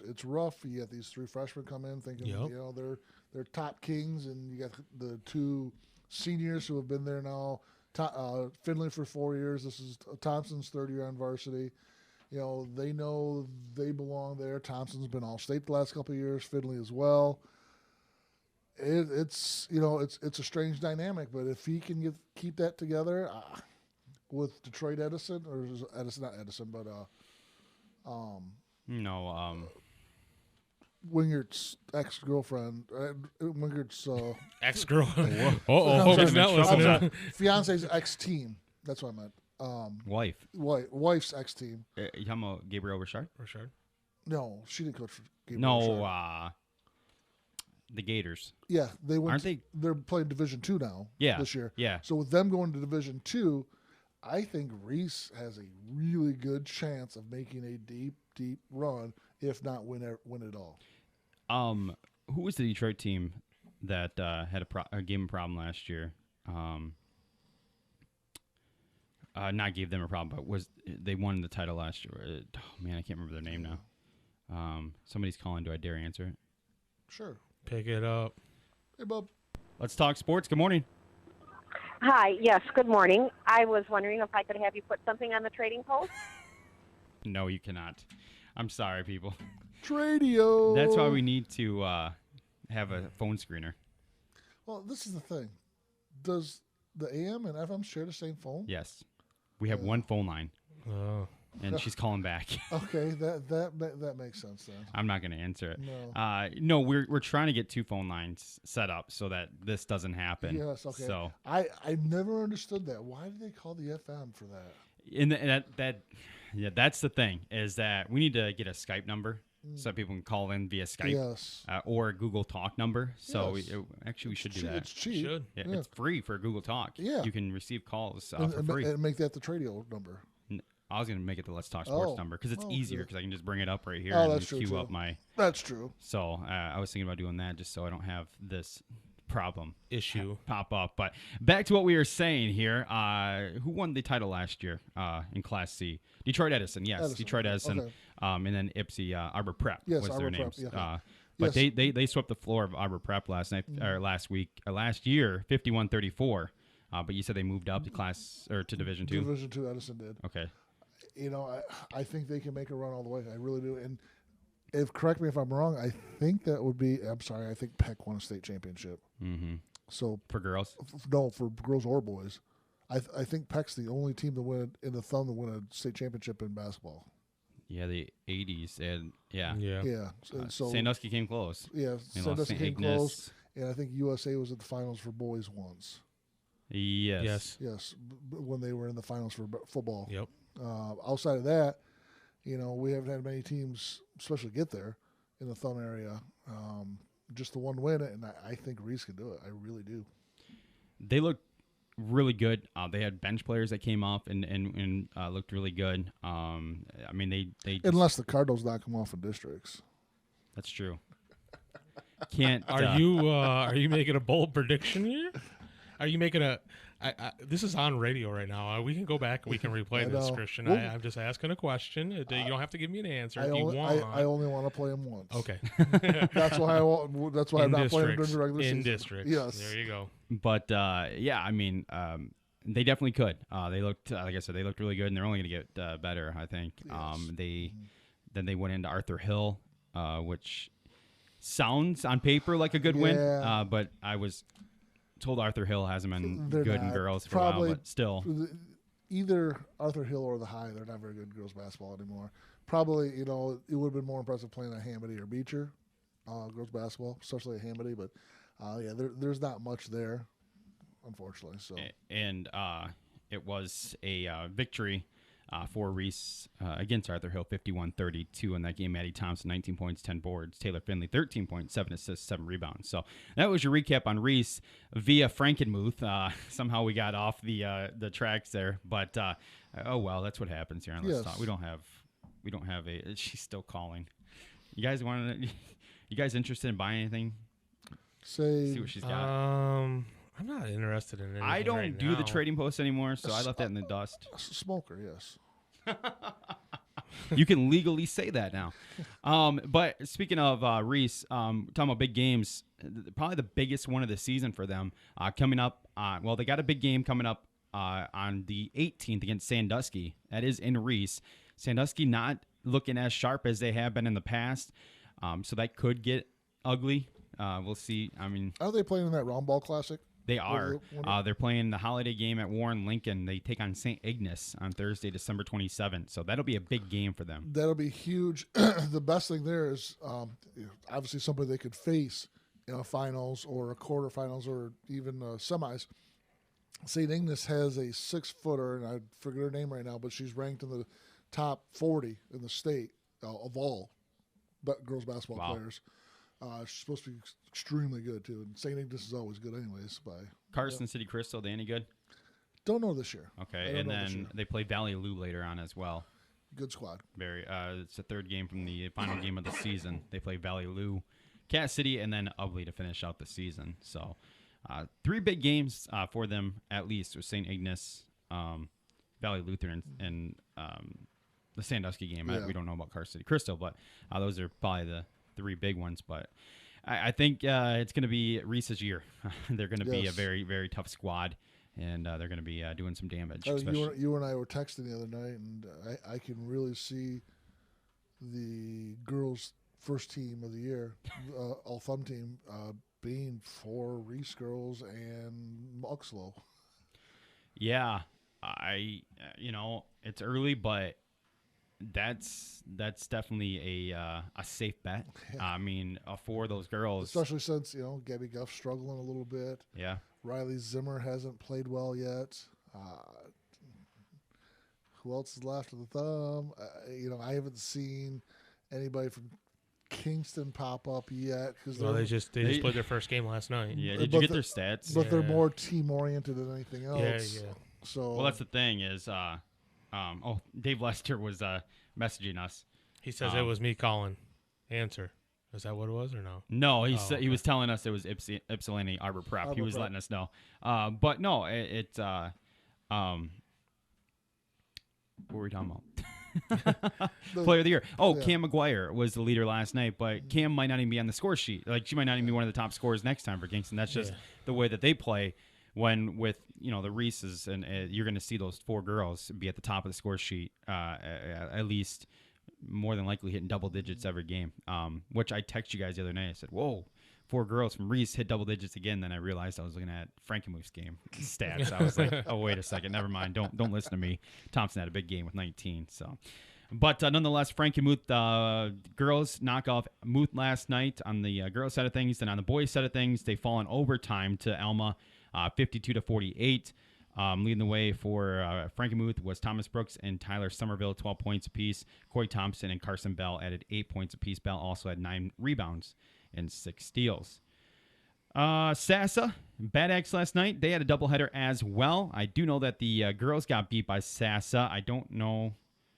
it's rough. You get these 3 freshmen come in thinking they're top kings, and you got the 2 seniors who have been there now. Finley for 4 years. This is Thompson's 3rd year on varsity. They know they belong there. Thompson's been all state the last couple of years. Finley as well. it's it's a strange dynamic, but if he can keep that together with Detroit Edison, or is it Edison, not Edison, but Wingert's ex-girlfriend, Wingert's ex-girl. Hogan's not listening. Fiance's ex-team. That's what I meant. Wife's ex-team. You talking about Gabriel Richard? No, she didn't coach for Gabriel Richard. The Gators. Yeah, they went. Aren't they? They're playing Division II now. Yeah, this year. Yeah. So with them going to Division II, I think Reese has a really good chance of making a deep run, if not win it all. Who was the Detroit team that had a game problem last year? Not gave them a problem, but they won the title last year? I can't remember their name now. Somebody's calling. Do I dare answer it? Sure. Pick it up. Hey, Bob. Let's talk sports. Good morning. Hi. Yes. Good morning. I was wondering if I could have you put something on the trading post. No, you cannot. I'm sorry, people. Tradio. That's why we need to have a phone screener. Well, this is the thing. Does the AM and FM share the same phone? Yes. We have one phone line. Oh. And she's calling back. Okay, that makes sense then. I'm not going to answer it. No. No, we're trying to get two phone lines set up so that this doesn't happen. Yes, okay. So I never understood that. Why do they call the FM for that? And that's the thing, is that we need to get a Skype number so people can call in via Skype. Yes. Or a Google Talk number. So Yes. we should do that. It's cheap. Should. Yeah, it's free for Google Talk. Yeah. You can receive calls for and free. And make that the Tradio number. I was going to make it the Let's Talk Sports number because it's easier good. because I can just bring it up right here Oh, and that's true, queue too. up my... That's true. So I was thinking about doing that just so I don't have this issue pop up. But back to what we were saying here. Who won the title last year in Class C? Detroit Edison, yes. Edison. Detroit Edison. Okay. And then Ipsy Arbor Prep Yes, was Arbor their Prep, names. yeah. But Yes. they swept the floor of Arbor Prep last year, 51-34. But you said they moved up to Division II? Division II, Edison did. Okay. I think they can make a run all the way. I really do. And correct me if I'm wrong, I think that would be, I'm sorry, I think Peck won a state championship. Mm-hmm. So for girls? No, for girls or boys. I think Peck's the only team to win in the Thumb to win a state championship in basketball. Yeah, the 80s. And yeah. So Sandusky came close. Yeah, Sandusky came close. And I think USA was at the finals for boys once. Yes. When they were in the finals for football. Yep. Outside of that, we haven't had many teams, especially get there in the Thumb area. Just the one win, and I think Reese can do it. I really do. They look really good. They had bench players that came off and looked really good. They just, unless the Cardinals knock them off in districts. That's true. Can't. Are you making a bold prediction here? Are you making a? This is on radio right now. We can go back and we can replay this, Christian. I'm just asking a question. You don't have to give me an answer if you want. I only want to play him once. Okay. That's why I'm not playing him during the regular season. In districts. Yes. There you go. But they definitely could. They looked, like I said, they looked really good, and they're only going to get better, I think. Yes. Then they went into Arthur Hill, which sounds on paper like a good win, but I was told Arthur Hill hasn't been good in girls for a while, but still. Either Arthur Hill or the High, they're not very good in girls basketball anymore. Probably, it would have been more impressive playing at Hamady or Beecher, girls basketball, especially at Hamady. But, there's not much there, unfortunately. So And it was a victory for Reese against Arthur Hill, 51-32 in that game. Maddie Thompson, 19 points, 10 boards. Taylor Finley, 13 points, 7 assists, 7 rebounds. So that was your recap on Reese via Frankenmuth. Somehow we got off the tracks there, but oh well, that's what happens here on Let's Talk. We don't have a. She's still calling. You guys interested in buying anything? See what she's got. I'm not interested in anything. I don't right do now. the trading post anymore, so I left that in the dust. Smoker, yes. You can legally say that now. But speaking of Reese, talking about big games, probably the biggest one of the season for them coming up. They got a big game coming up on the 18th against Sandusky. That is in Reese. Sandusky not looking as sharp as they have been in the past, so that could get ugly We'll see. I mean, are they playing in that Round Ball Classic? They are. They're playing the holiday game at Warren Lincoln. They take on St. Ignace on Thursday, December 27th. So that'll be a big game for them. That'll be huge. The best thing there is obviously somebody they could face in a finals or a quarterfinals or even semis. St. Ignace has a 6-footer, and I forget her name right now, but she's ranked in the top 40 in the state of all girls basketball players. She's supposed to be extremely good, too. And St. Ignace is always good anyways. Carson City Crystal, they any good? Don't know this year. Okay, and then they play Valley Lou later on as well. Good squad. It's the third game from the final game of the season. They play Valley Lou, Cat City, and then Ubley to finish out the season. So 3 big games for them at least with St. Ignace, Valley Lutheran, and the Sandusky game. Yeah. We don't know about Carson City Crystal, but those are probably the 3 big ones. But I think it's going to be Reese's year. They're going to be a very, very tough squad, and they're going to be doing some damage. You and I were texting the other night, and I can really see the girls' first team of the year, all thumb team, being for Reese girls and Muxlow. Yeah, it's early, but that's definitely a safe bet. Yeah. I mean, for those girls, especially since Gabby Guff's struggling a little bit. Yeah, Riley Zimmer hasn't played well yet. Who else is left of the thumb? I haven't seen anybody from Kingston pop up yet because they just played their first game last night. Yeah, did you get their stats? But they're more team oriented than anything else. Yeah. So that's the thing is, Dave Lester was messaging us. He says it was me calling. Answer. Is that what it was or no? No, he was telling us it was Ypsilanti Arbor Prep. He was letting us know. But no, what were we talking about? Player of the year. Cam McGuire was the leader last night, but Cam might not even be on the score sheet. Like, she might not even be one of the top scorers next time for Kingston. That's just the way that they play. When with the Reeses, and you're going to see those 4 girls be at the top of the score sheet, at least more than likely hitting double digits every game. Which I texted you guys the other night. I said, "Whoa, 4 girls from Reese hit double digits again." Then I realized I was looking at Frankenmuth's game stats. I was like, "Oh, wait a second, never mind. Don't listen to me." Thompson had a big game with 19. So, but nonetheless, Frankenmuth girls knock off Muth last night on the girls side of things, and on the boys side of things, they fall in overtime to Alma. 52-48. Leading the way for Frankenmuth was Thomas Brooks and Tyler Somerville, 12 points apiece. Corey Thompson and Carson Bell added 8 points apiece. Bell also had 9 rebounds and 6 steals. Sassa, Bad Axe last night, they had a doubleheader as well. I do know that the girls got beat by Sassa. I don't know.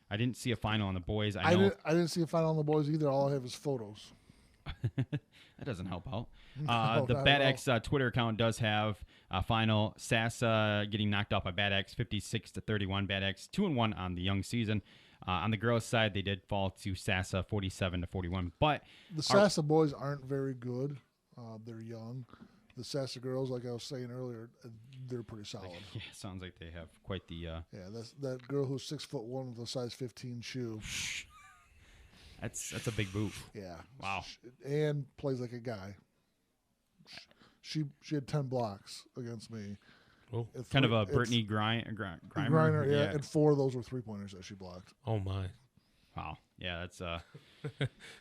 I didn't see a final on the boys. I didn't see a final on the boys either. All I have is photos. That doesn't help out. No, the Bad X Twitter account does have a final. Sassa getting knocked off by Bad X, 56-31. Bad X 2-1 on the young season. On the girls' side, they did fall to Sassa, 47-41. But the Sassa boys aren't very good. They're young. The Sassa girls, like I was saying earlier, they're pretty solid. Yeah, sounds like they have quite the. Yeah, that's that girl who's 6'1" with a size 15 shoe. That's a big boot. Yeah. Wow. And plays like a guy. She had 10 blocks against me. Oh. Kind of a Brittany Griner. Yeah, and 4 of those were 3-pointers that she blocked. Oh my. Wow. Yeah,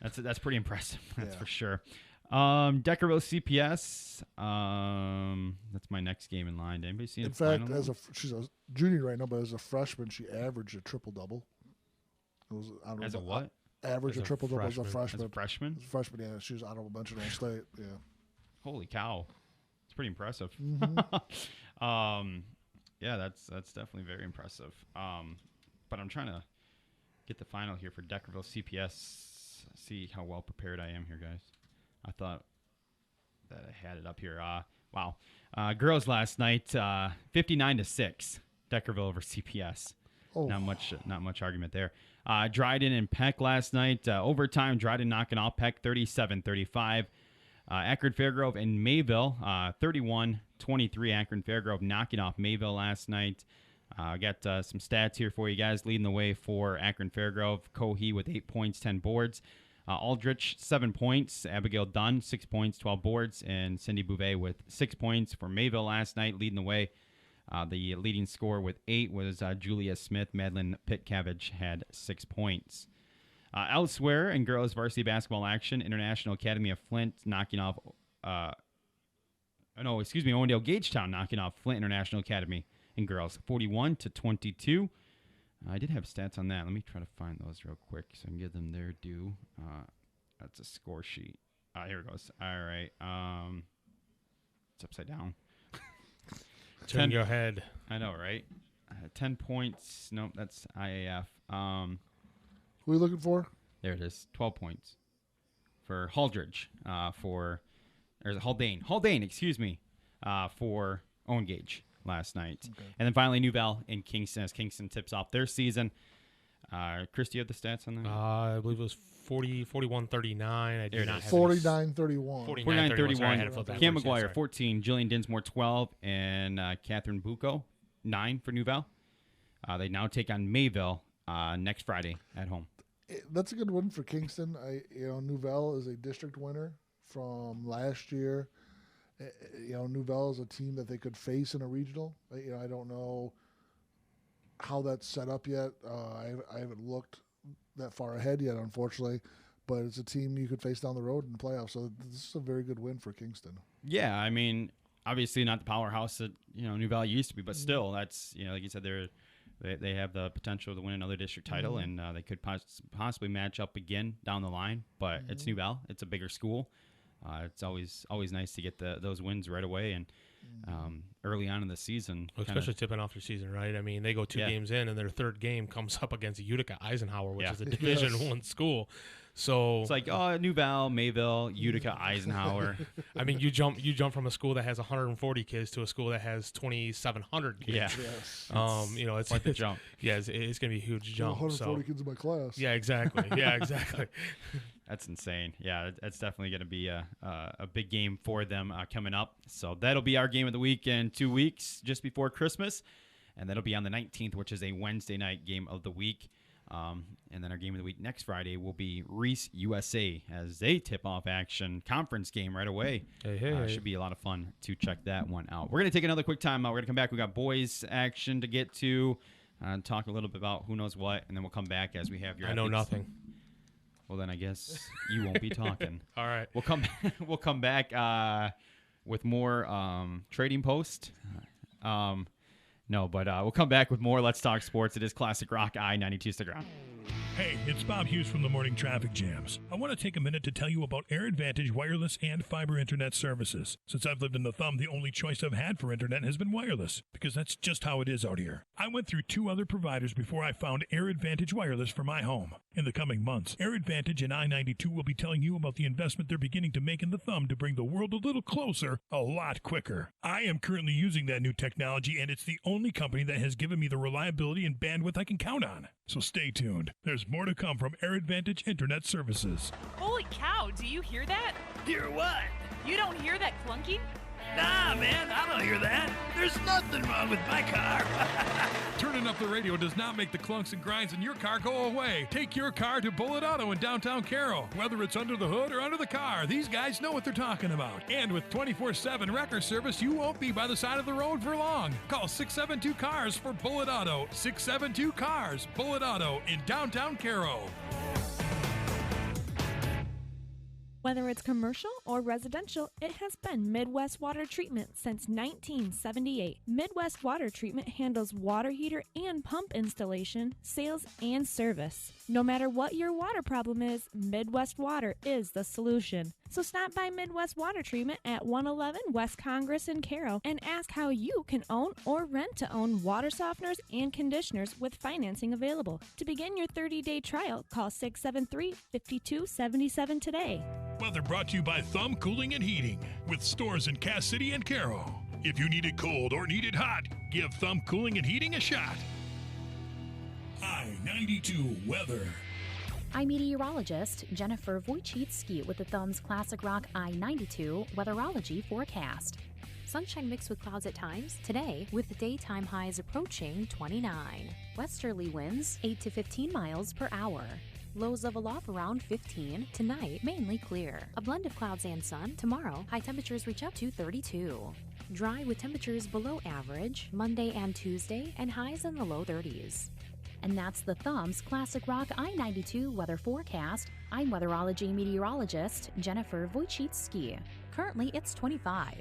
that's pretty impressive. That's for sure. Deckerville CPS. That's my next game in line. Did anybody see? In fact, she's a junior right now, but as a freshman, she averaged a triple-double. It was as a what? Average a triple-double as a freshman. As a freshman? As a freshman, yeah. She was honorable mention all state, yeah. Holy cow. It's pretty impressive. Mm-hmm. Yeah, that's definitely very impressive. But I'm trying to get the final here for Deckerville CPS. See how well prepared I am here, guys. I thought that I had it up here. Wow. Girls last night, 59-6. Deckerville over CPS. Oh. Not much argument there. Dryden and Peck last night. Overtime, Dryden knocking off Peck 37-35. Akron Fairgrove and Mayville, 31-23. Akron Fairgrove knocking off Mayville last night. I got some stats here for you guys. Leading the way for Akron Fairgrove, Cohee with 8 points, 10 boards. Aldrich, 7 points. Abigail Dunn, 6 points, 12 boards. And Cindy Bouvet with 6 points for Mayville last night, leading the way. The leading scorer with 8 was Julia Smith. Madeline Pitcavage had 6 points. Elsewhere in girls varsity basketball action, International Academy of Flint knocking off, Owendale Gagetown knocking off Flint International Academy in girls, 41-22. I did have stats on that. Let me try to find those real quick so I can give them their due. That's a score sheet. Here it goes. All right. It's upside down. Turn your head. I know, right? 10 points. Nope, that's IAF. Who are you looking for? There it is. 12 points for Haldridge. Haldane, excuse me, for Owen Gage last night. Okay. And then finally, New Val in Kingston as Kingston tips off their season. Chris, do you have the stats on that? I believe it was 41-39. I did not have 49-31. 49-31. Cam McGuire, 14. Jillian Dinsmore, 12. And Catherine Bucco, 9 for New Val. They now take on Mayville next Friday at home. That's a good win for Kingston. New Val is a district winner from last year. New Val is a team that they could face in a regional. I don't know how that's set up yet. I haven't looked that far ahead yet, unfortunately. But it's a team you could face down the road in the playoffs. So this is a very good win for Kingston. Yeah, I mean, obviously not the powerhouse that New Val used to be, but still, that's like you said, they have the potential to win another district title, and they could possibly match up again down the line. But it's New Val; it's a bigger school. It's always nice to get those wins right away and early on in the season. Well, especially tipping off their season, right? I mean, they go 2 games in, and their third game comes up against Utica Eisenhower, which is a Division I school. So it's like, New Val, Mayville, Utica, Eisenhower. I mean, you jump from a school that has 140 kids to a school that has 2,700 kids. Yeah, it's quite the jump. Yeah, it's going to be a huge jump. 140 kids in my class. Yeah, exactly. Yeah, exactly. That's insane. Yeah, that's definitely going to be a big game for them coming up. So that'll be our game of the week in 2 weeks, just before Christmas. And that'll be on the 19th, which is a Wednesday night game of the week. And then our game of the week next Friday will be Reese USA as they tip off action conference game right away. Hey. Should be a lot of fun to check that one out. We're going to take another quick time out. We're going to come back. We got boys action to get to and talk a little bit about who knows what. And then we'll come back as we have your I know nothing. Well, then I guess you won't be talking. All right. We'll come back with more Trading Post. No, but we'll come back with more Let's Talk Sports. It is Classic Rock I-92. Stick around. Hey, it's Bob Hughes from the Morning Traffic Jams. I want to take a minute to tell you about Air Advantage wireless and fiber internet services. Since I've lived in the Thumb, the only choice I've had for internet has been wireless, because that's just how it is out here. I went through 2 other providers before I found Air Advantage wireless for my home. In the coming months, Air Advantage and I-92 will be telling you about the investment they're beginning to make in the Thumb to bring the world a little closer, a lot quicker. I am currently using that new technology, and it's the only company that has given me the reliability and bandwidth I can count on. So stay tuned. There's more to come from Air Advantage Internet Services. Holy cow, do you hear that? Hear what? You don't hear that clunking? Nah, man, I don't hear that. There's nothing wrong with my car. Turning up the radio does not make the clunks and grinds in your car go away. Take your car to Bullet Auto in downtown Carroll. Whether it's under the hood or under the car, these guys know what they're talking about. And with 24/7 wrecker service, you won't be by the side of the road for long. Call 672-CARS for Bullet Auto. 672-CARS, Bullet Auto in downtown Carroll. Whether it's commercial or residential, it has been Midwest Water Treatment since 1978. Midwest Water Treatment handles water heater and pump installation, sales, and service. No matter what your water problem is, Midwest Water is the solution. So stop by Midwest Water Treatment at 111 West Congress in Carroll and ask how you can own or rent to own water softeners and conditioners with financing available. To begin your 30-day trial, call 673-5277 today. Weather brought to you by Thumb Cooling and Heating, with stores in Cass City and Carroll. If you need it cold or need it hot, give Thumb Cooling and Heating a shot. I-92 weather. I'm meteorologist Jennifer Wojcicki with the Thumb's Classic Rock I-92 weatherology forecast. Sunshine mixed with clouds at times today, with daytime highs approaching 29. Westerly winds 8 to 15 miles per hour. Lows of a low around 15. Tonight, mainly clear. A blend of clouds and sun. Tomorrow, high temperatures reach up to 32. Dry with temperatures below average Monday and Tuesday, and highs in the low 30s. And that's the Thumbs Classic Rock I-92 weather forecast. I'm weatherology meteorologist Jennifer Wojcicki. Currently, it's 25.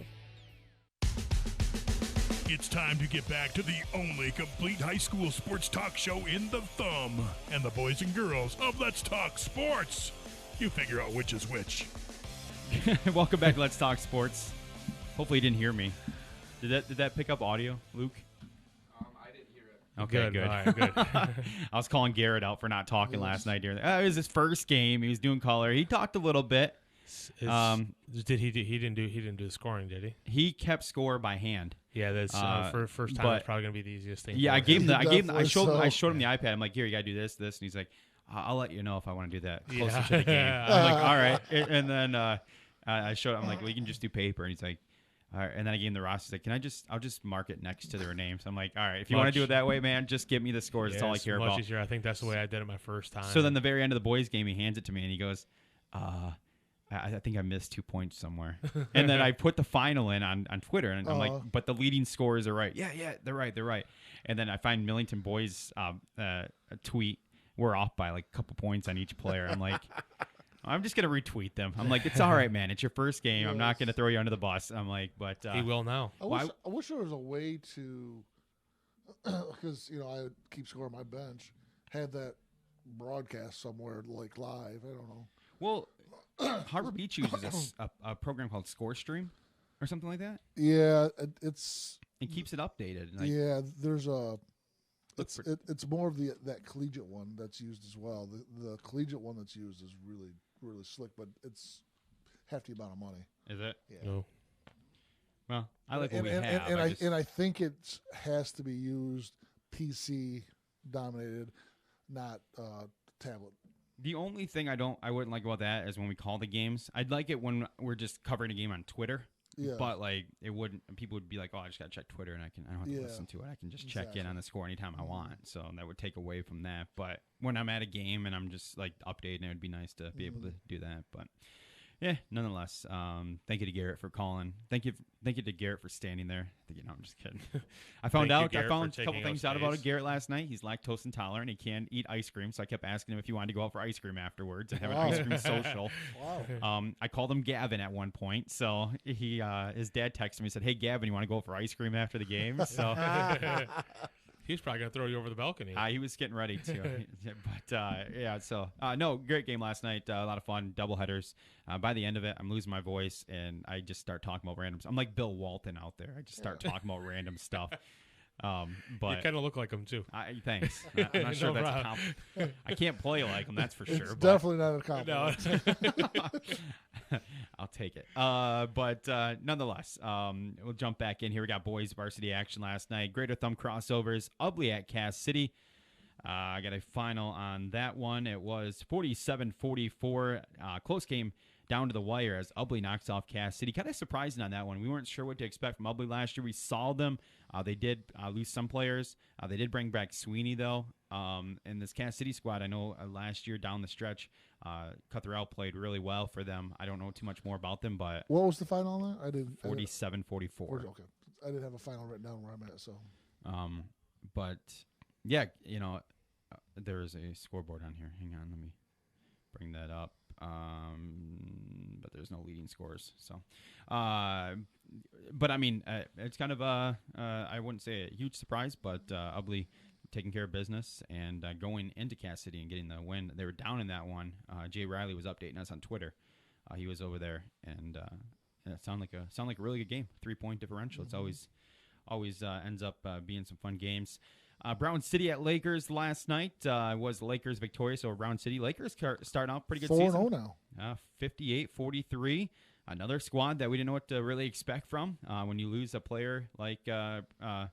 It's time to get back to the only complete high school sports talk show in the Thumb, and the boys and girls of Let's Talk Sports. You figure out which is which. Welcome back to Let's Talk Sports. Hopefully you didn't hear me. Did that pick up audio, Luke? I didn't hear it. Okay, good. All right, good. I was calling Garrett out for not talking last night. It was his first game. He was doing color. He talked a little bit. Did he didn't do the scoring, did he? He kept score by hand. Yeah, that's for first time. It's probably gonna be the easiest thing. Yeah, for I gave him him. I showed him the iPad. I'm like, here, you gotta do this, and he's like, I'll let you know if I want to do that closer to the game. I'm like, all right. And then I showed him, I'm like, well, you can just do paper, and he's like, all right. And then I gave him the roster. He's like, I'll just mark it next to their names. I'm like, all right, if you want to do it that way, man, just give me the scores. That's all I care about. Easier. I think that's the way I did it my first time. So then the very end of the boys game, he hands it to me, and he goes, I think I missed 2 points somewhere. And then I put the final in on Twitter, and I'm like, but the leading scores are right. Yeah, they're right. And then I find Millington boys a tweet. We're off by like a couple points on each player. I'm like, I'm just going to retweet them. I'm like, it's all right, man. It's your first game. Yes. I'm not going to throw you under the bus. I'm like, but he will now. I wish there was a way to, because, I keep score on my bench, had that broadcast somewhere like live. I don't know. Well, Harbor Beach uses a program called ScoreStream or something like that. Yeah, it keeps it updated. Like, yeah, there's a. It's more of that collegiate one that's used as well. The collegiate one that's used is really really slick, but it's hefty amount of money. Is it? Yeah. No. Well, I like what we have. And I think it has to be used PC dominated, not tablet. The only thing I wouldn't like about that is when we call the games. I'd like it when we're just covering a game on Twitter. Yeah. But like people would be like, oh, I just gotta check Twitter and I don't have to listen to it. I can just check in on the score anytime I want. So that would take away from that. But when I'm at a game and I'm just like updating, it would be nice to be able to do that. But yeah, nonetheless, thank you to Garrett for calling. Thank you to Garrett for standing there. I'm just kidding. I found a couple things out about Garrett last night. He's lactose intolerant. He can't eat ice cream, so I kept asking him if he wanted to go out for ice cream afterwards and have an ice cream social. Wow. I called him Gavin at one point, so his dad texted me and said, "Hey Gavin, you want to go for ice cream after the game?" So he was probably going to throw you over the balcony. He was getting ready to. But, yeah, so, no, great game last night. A lot of fun, doubleheaders. By the end of it, I'm losing my voice, and I just start talking about random stuff. I'm like Bill Walton out there. I just start talking about random stuff. But you kind of look like him, too. Thanks. I'm not sure that's a compliment. I can't play like him, that's for sure. It's definitely not a compliment. No. I'll take it. But nonetheless, we'll jump back in here. We got boys varsity action last night. Greater Thumb crossovers. Ubley at Cass City. I got a final on that one. It was 47-44. Close game down to the wire as Ubley knocks off Cass City. Kind of surprising on that one. We weren't sure what to expect from Ubley last year. We saw them. They did lose some players. They did bring back Sweeney, though. And this Cass City squad, I know last year down the stretch, Cutherell played really well for them. I don't know too much more about them, but what was the final on that? I didn't. 47-44. Okay, I didn't have a final written down where I'm at. So, but yeah, there's a scoreboard on here. Hang on, let me bring that up. But there's no leading scores. So, but I mean, it's kind of I wouldn't say a huge surprise, but Ubley taking care of business and going into Cass City and getting the win. They were down in that one. Jay Riley was updating us on Twitter. He was over there, and it sounded like a really good game. 3-point differential. It's always ends up being some fun games. Brown City at Lakers last night was Lakers victorious over Brown City. Lakers starting out pretty good season. 4-0 now. 58-43. Another squad that we didn't know what to really expect from when you lose a player like help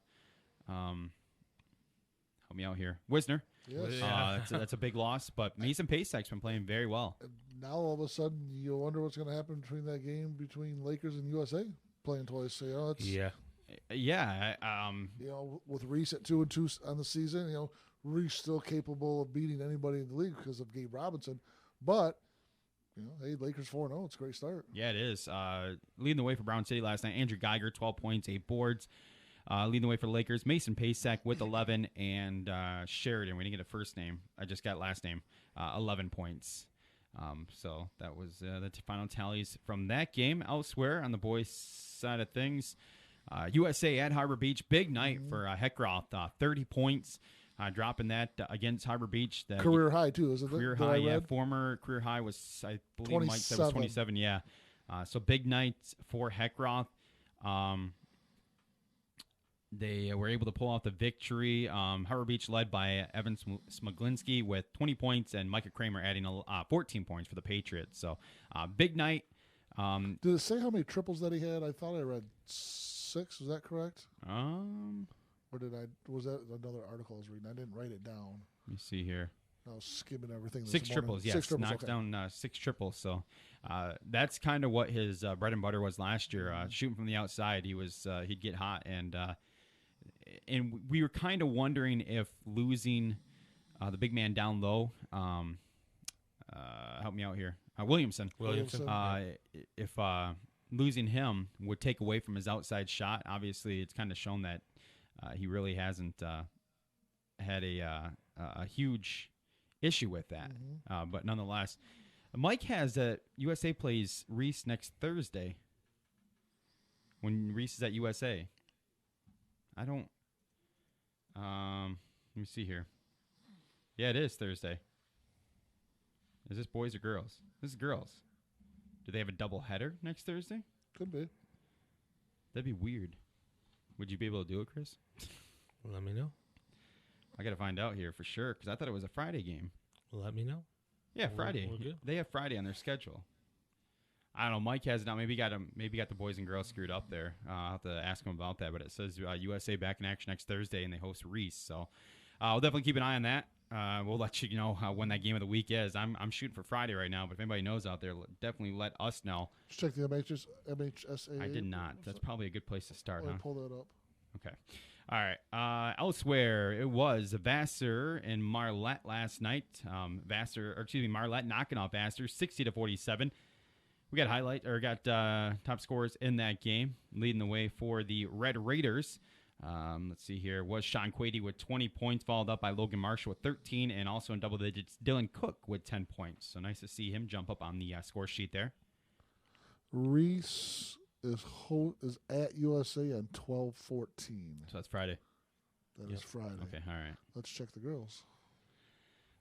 me out here, Wisner. Yes. That's a big loss, but Mason Pasek's been playing very well. Now all of a sudden you wonder what's going to happen between that game between Lakers and USA playing twice. So, Yeah. With Reese at 2-2 on the season, Reese still capable of beating anybody in the league because of Gabe Robinson. But, hey, Lakers 4-0. It's a great start. Yeah, it is. Leading the way for Brown City last night, Andrew Geiger, 12 points, 8 boards. Leading the way for the Lakers, Mason Pasak with 11, and Sheridan, we didn't get a first name. I just got last name, 11 points. So that was the final tallies from that game. Elsewhere on the boys' side of things, USA at Harbor Beach, big night for Heckroth, 30 points, dropping that against Harbor Beach. The career high, too, isn't it? Career high, yeah. Former career high was, I believe Mike said was 27, yeah. So big night for Heckroth. They were able to pull out the victory. Harbor Beach led by Evan Smoglinski with 20 points, and Micah Kramer adding 14 points for the Patriots. So, big night. Did it say how many triples that he had? I thought I read 6. Was that correct? Or was that another article I was reading? I didn't write it down. Let me see here. I was skimming everything. 6 triples, yes. 6 triples, knocked down 6 triples. So that's kind of what his bread and butter was last year. Shooting from the outside, he'd get hot, and we were kind of wondering if losing the big man down low, help me out here, Williamson. If losing him would take away from his outside shot. Obviously, it's kind of shown that he really hasn't had a huge issue with that. But nonetheless, Mike has that USA plays Reese next Thursday when Reese is at USA. I don't. Let me see here. Yeah, it is Thursday. Is this boys or girls? This is girls. Do they have a double header next Thursday? Could be. That'd be weird. Would you be able to do it, Chris? Let me know. I got to find out here for sure because I thought it was a Friday game. Let me know. Yeah, Friday. They have Friday on their schedule. I don't know. Mike has it now. Maybe got the boys and girls screwed up there. I'll have to ask him about that. But it says USA back in action next Thursday, and they host Reese. So we'll definitely keep an eye on that. We'll let you know when that game of the week is. I'm shooting for Friday right now, but if anybody knows out there, definitely let us know. Check the MHSA. I did not. That's probably a good place to start, huh? Pull that up. Okay. All right. Elsewhere, it was Vassar and Marlette last night. Marlette knocking off Vassar 60-47. We got top scorers in that game. Leading the way for the Red Raiders. Let's see here. Was Sean Quady with 20 points, followed up by Logan Marshall with 13, and also in double digits, Dylan Cook with 10 points. So nice to see him jump up on the score sheet there. Reese is at USA on 12-14. So that's Friday. That is Friday. Okay, all right. Let's check the girls.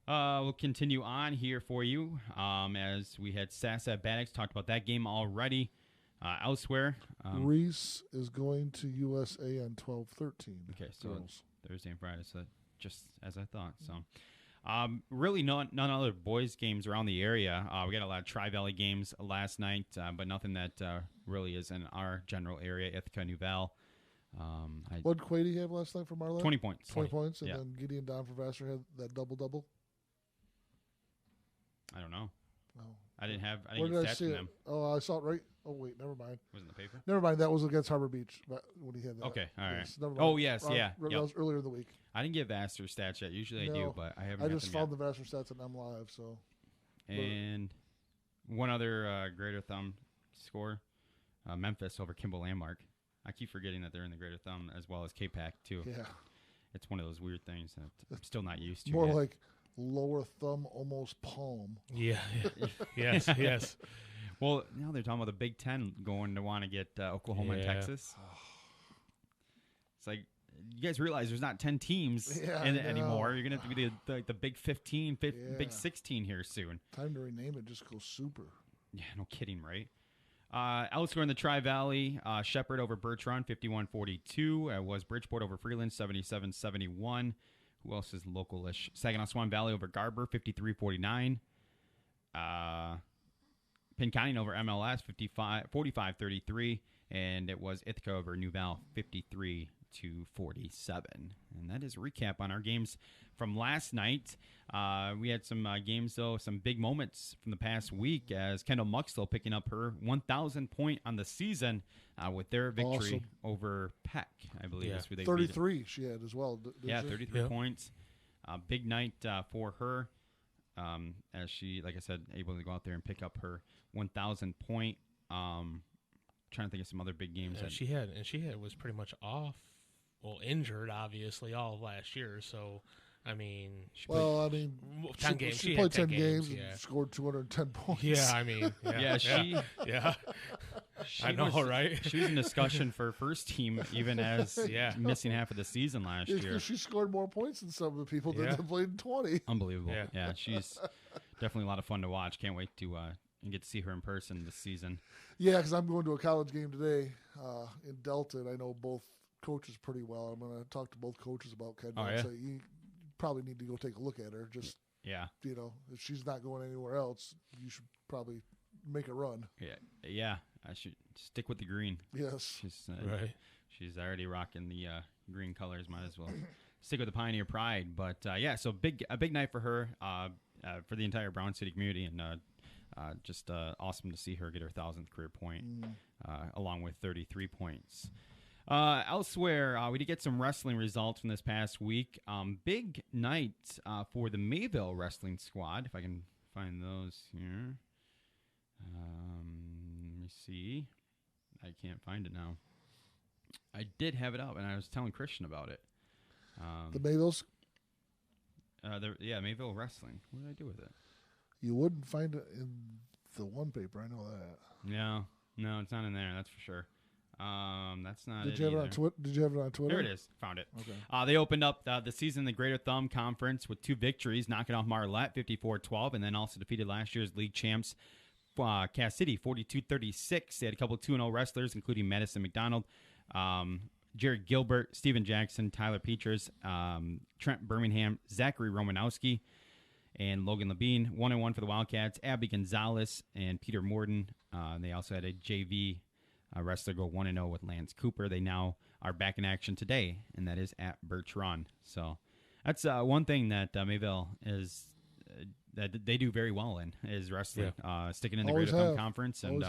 We'll continue on here for you as we had Sassa at Baddox. Talked about that game already. Elsewhere, Reese is going to USA on 12-13. Okay, so girls. Thursday and Friday. So just as I thought. So really none other boys games around the area. We got a lot of Tri-Valley games last night, but nothing that really is in our general area. Ithaca, New Val. What did Quady have last night for Marlette? 20 points. 20 points, and then Gideon Don for Vassar had that double-double? I don't know. No. I didn't get stats from them. Oh, I saw it right. Oh, wait, never mind. Was it in the paper? Never mind. That was against Harbor Beach when he had that. Okay, all right. Yes, never mind. Oh, yes, yeah. That was earlier in the week. I didn't get Vassar stats yet. Usually I do, but I haven't. I just found the Vassar stats and I'm live, so. And one other Greater Thumb score, Memphis over Kimball Landmark. I keep forgetting that they're in the Greater Thumb as well as K-Pac, too. Yeah. It's one of those weird things that I'm still not used to More yet. like lower thumb, almost palm. Yeah. Yes. Well, now they're talking about the Big Ten going to want to get Oklahoma and Texas. It's like, you guys realize there's not 10 teams in it anymore. You're going to have to be the Big 15, Big 16 here soon. Time to rename it. Just go super. Yeah, no kidding, right? Elsewhere in the Tri-Valley, Shepherd over Birch Run, 51-42. Was Bridgeport over Freeland, 77-71. Who else is local-ish? Saginaw Swan Valley over Garber, 53-49. Pinconning over MLS, 45-33. And it was Ithaca over New Val, 53-47. And that is a recap on our games from last night. We had some games, though, some big moments from the past week as Kendall Muxtell picking up her 1,000th point on the season with their victory over Peck, I believe. Is who they 33 beat. She had as well. 33 points. Big night for her, as she, like I said, able to go out there and pick up her 1,000 point. Trying to think of some other big games. She was pretty much off, injured, obviously, all of last year. So, I mean, 10 games. She played 10 games yeah. and scored 210 points. Yeah, I mean, I know, right? She was in discussion for first team, even as missing half of the season last year. She scored more points than some of the people that played 20. Unbelievable. Yeah, she's definitely a lot of fun to watch. Can't wait to and get to see her in person this season. Yeah, because I'm going to a college game today in Delta, and I know both coaches pretty well. I'm going to talk to both coaches about Kendall and say, you probably need to go take a look at her. Just, if she's not going anywhere else, you should probably make a run. Yeah. I should stick with the green. Yes. She's already rocking the green colors. Might as well stick with the Pioneer Pride. But, so a big night for her, for the entire Brown City community, and just awesome to see her get her 1,000th career point, along with 33 points. Elsewhere, we did get some wrestling results from this past week. Big night for the Mayville wrestling squad, if I can find those here. Let me see. I can't find it now. I did have it up, and I was telling Christian about it. The Mayvilles? Mayville Wrestling. What did I do with it? You wouldn't find it in the one paper. I know that. No, it's not in there. That's for sure. That's not. Did you have it on Twitter? Did you have it on Twitter? There it is. Found it. Okay. They opened up the season in the Greater Thumb Conference with 2 victories, knocking off Marlette 54-12, and then also defeated last year's league champs Cass City 42-36. They had a couple 2-0 wrestlers, including Madison McDonald, Jared Gilbert, Steven Jackson, Tyler Peters, Trent Birmingham, Zachary Romanowski, and Logan Levine. 1-1 for the Wildcats. Abby Gonzalez and Peter Morden. They also had a JV wrestler go 1-0 with Lance Cooper. They now are back in action today, and that is at Birch Run. So that's one thing that Mayville is that they do very well in is wrestling, sticking in the Greater Thumb Conference, and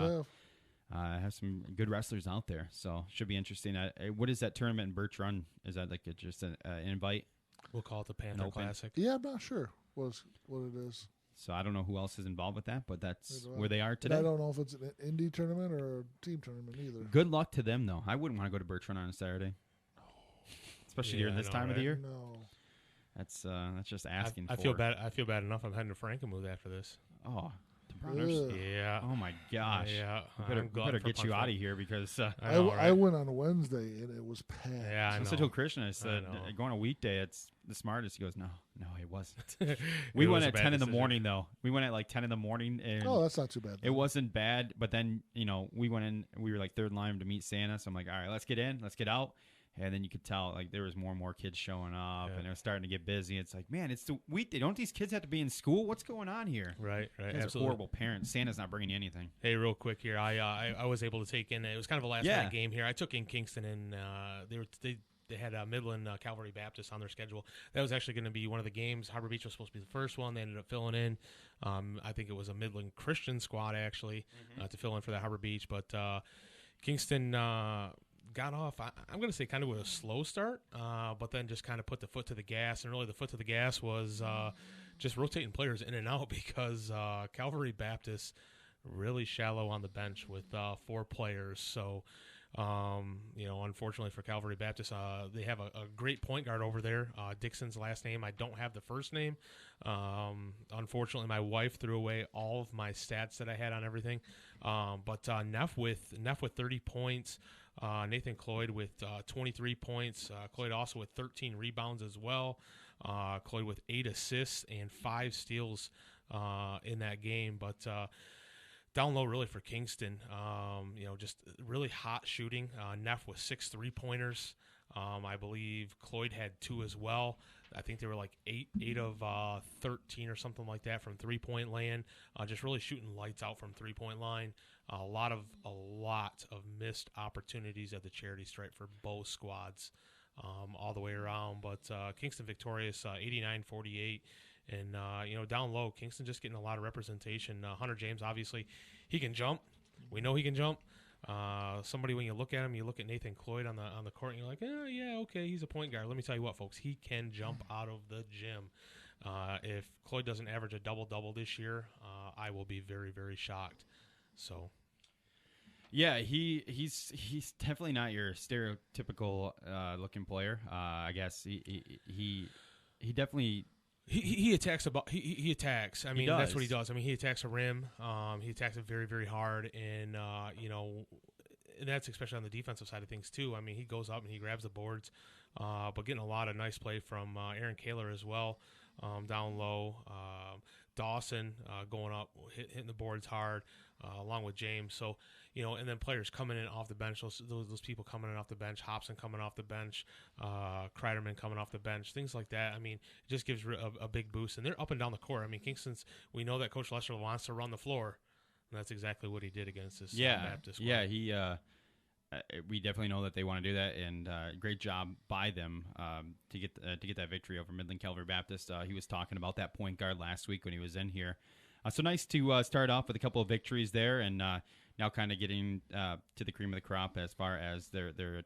have some good wrestlers out there. So should be interesting. What is that tournament in Birch Run? Is that like just an invite? We'll call it the Panther Classic. Yeah, I'm not sure what it is. So I don't know who else is involved with that, but that's where they are today. I don't know if it's an indie tournament or a team tournament either. Good luck to them, though. I wouldn't want to go to Birch Run on a Saturday, especially during this time of the year. No, that's just asking. I feel bad. I feel bad enough. I'm heading to Frankenmuth after this. Oh, to Browners? Yeah. Oh my gosh. Yeah. We better get you out of here because I went on a Wednesday and it was packed. Yeah, I know. I told Christian, I said, going a weekday, it's the smartest. He goes, no, it wasn't. We went at 10 in the morning, though. We went at like 10 in the morning. And that's not too bad. It wasn't bad, but then, we went in, we were like third line to meet Santa. So I'm like, all right, let's get in, let's get out. And then you could tell, like, there was more and more kids showing up, and it was starting to get busy. It's like, man, it's the weekday. Don't these kids have to be in school? What's going on here? Right. Absolutely. Horrible parents. Santa's not bringing you anything. Hey, real quick here, I was able to take in. It was kind of a last minute game here. I took in Kingston, and they had Midland Calvary Baptist on their schedule. That was actually going to be one of the games. Harbor Beach was supposed to be the first one. They ended up filling in. I think it was a Midland Christian squad actually to fill in for that Harbor Beach, but Kingston. Got off, I'm going to say, kind of with a slow start, but then just kind of put the foot to the gas. And really the foot to the gas was just rotating players in and out because Calvary Baptist really shallow on the bench with 4 players. So, unfortunately for Calvary Baptist, they have a great point guard over there. Dixon's last name, I don't have the first name. Unfortunately, my wife threw away all of my stats that I had on everything. But Neff with 30 points. Nathan Cloyd with 23 points. Cloyd also with 13 rebounds as well. Cloyd with 8 assists and 5 steals in that game. But down low really for Kingston, just really hot shooting. Neff with 6 3-pointers. I believe Cloyd had 2 as well. I think they were like 8 of 13 or something like that from 3-point land. Just really shooting lights out from 3-point line. A lot of missed opportunities at the charity stripe for both squads all the way around. But Kingston victorious 89-48. And, down low, Kingston just getting a lot of representation. Hunter James, obviously, he can jump. We know he can jump. Somebody, when you look at him, you look at Nathan Cloyd on the court, and you're like, yeah, okay, he's a point guard. Let me tell you what, folks, he can jump out of the gym. If Cloyd doesn't average a double-double this year, I will be very, very shocked. So, yeah, he's definitely not your stereotypical looking player. I guess he definitely. He attacks he attacks. I mean, that's what he does. I mean, he attacks a rim. He attacks it very, very hard, and and that's especially on the defensive side of things too. I mean, he goes up and he grabs the boards, but getting a lot of nice play from Aaron Kaler as well, down low. Dawson going up, hitting the boards hard, along with James. So, and then players coming in off the bench, those people coming in off the bench, Hobson coming off the bench, Kreiderman coming off the bench, things like that. I mean, it just gives a big boost. And they're up and down the court. I mean, Kingston's, we know that Coach Lester wants to run the floor, and that's exactly what he did against this Baptist squad. Yeah, we definitely know that they want to do that, and great job by them to get that victory over Midland Calvary Baptist. He was talking about that point guard last week when he was in here. So nice to start off with a couple of victories there, and now kind of getting to the cream of the crop as far as their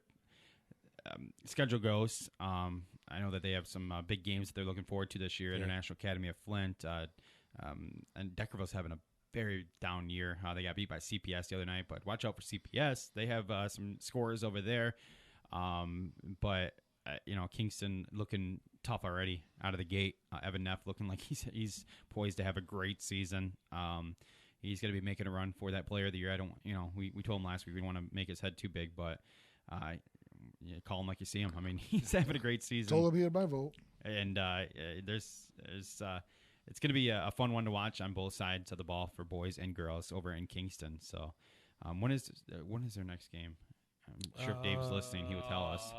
schedule goes. I know that they have some big games that they're looking forward to this year. Yeah. International Academy of Flint, and Deckerville's having a very down year. They got beat by CPS the other night, but watch out for CPS. They have some scores over there. But Kingston looking tough already out of the gate. Evan Neff looking like he's poised to have a great season. He's going to be making a run for that player of the year. We told him last week we don't want to make his head too big, but call him like you see him. I mean, he's having a great season. Told him he had my vote. And it's going to be a fun one to watch on both sides of the ball for boys and girls over in Kingston. So, when is their next game? I'm sure if Dave's listening, he would tell us.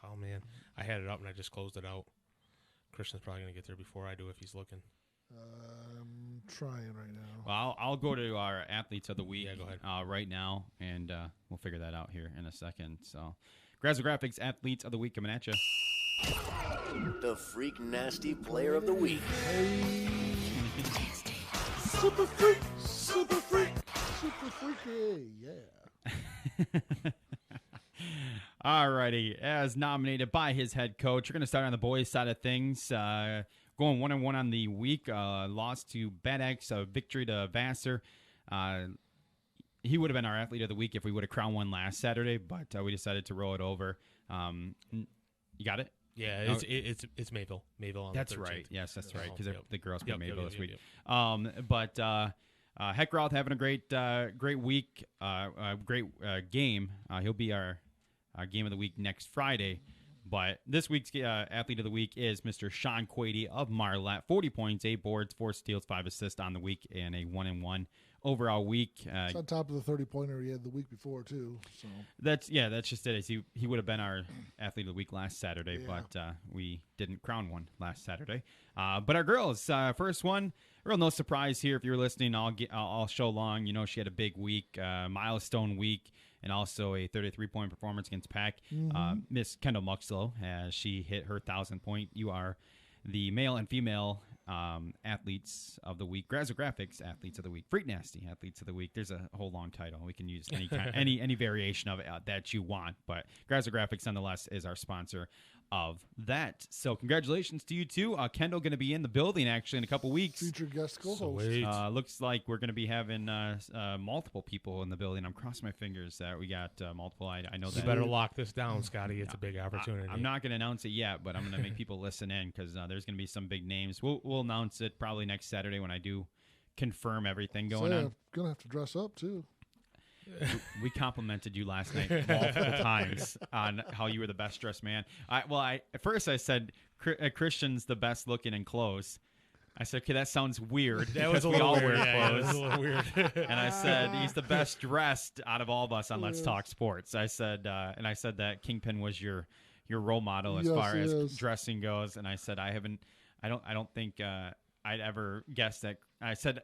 Oh man, I had it up and I just closed it out. Christian's probably going to get there before I do if he's looking. I'm trying right now. Well, I'll go to our athletes of the week. Yeah, go ahead. Right now, and we'll figure that out here in a second. So, Grazzle Graphics athletes of the week coming at you. The Freak Nasty Player of the Week. Super freak, super freak, super freaky, yeah. Alrighty, as nominated by his head coach, we're going to start on the boys' side of things. Going 1-1 on the week, loss to Bad X, a victory to Vassar. He would have been our athlete of the week if we would have crowned one last Saturday, but we decided to roll it over. You got it? Yeah, it's Mayville. Mayville on that's the 13th. Right. Yes, that's right. Because the girls played Yep, Mayville this week. Yep. But Heckroth having a great week, great game. He'll be our game of the week next Friday. But this week's athlete of the week is Mr. Sean Quady of Marlette. 40 points, 8 boards, 4 steals, 5 assists on the week, and a 1-1 overall week. It's on top of the 30-pointer he had the week before too. So that's just it. He would have been our athlete of the week last Saturday, but we didn't crown one last Saturday. But our girls, first one, real no surprise here. If you're listening all show long, she had a big week, milestone week, and also a 33-point performance against Pack. Miss Kendall Muxlow, as she hit her 1,000 point. You are the male and female athletes of the week. Grazzle Graphics athletes of the week. Freak Nasty athletes of the week. There's a whole long title. We can use any variation of it that you want, but Grazzle Graphics nonetheless is our sponsor of that. So congratulations to you two. Kendall going to be in the building actually in a couple weeks. Future guest co-host. Looks like we're going to be having multiple people in the building. I'm crossing my fingers that we got multiple. I know that. You better lock this down, Scotty. It's a big opportunity. I'm not going to announce it yet, but I'm going to make people listen in because there's going to be some big names. We'll announce it probably next Saturday when I do confirm everything going on. I'm going to have to dress up too. We complimented you last night multiple times on how you were the best dressed man. At first I said Christian's the best looking in clothes. I said, okay, that sounds weird. That was a little weird. That was a little weird. And I said, he's the best dressed out of all of us on Let's Talk Sports. I said, that Kingpin was your role model as far as dressing goes. And I said, I don't think I'd ever guessed that. I said,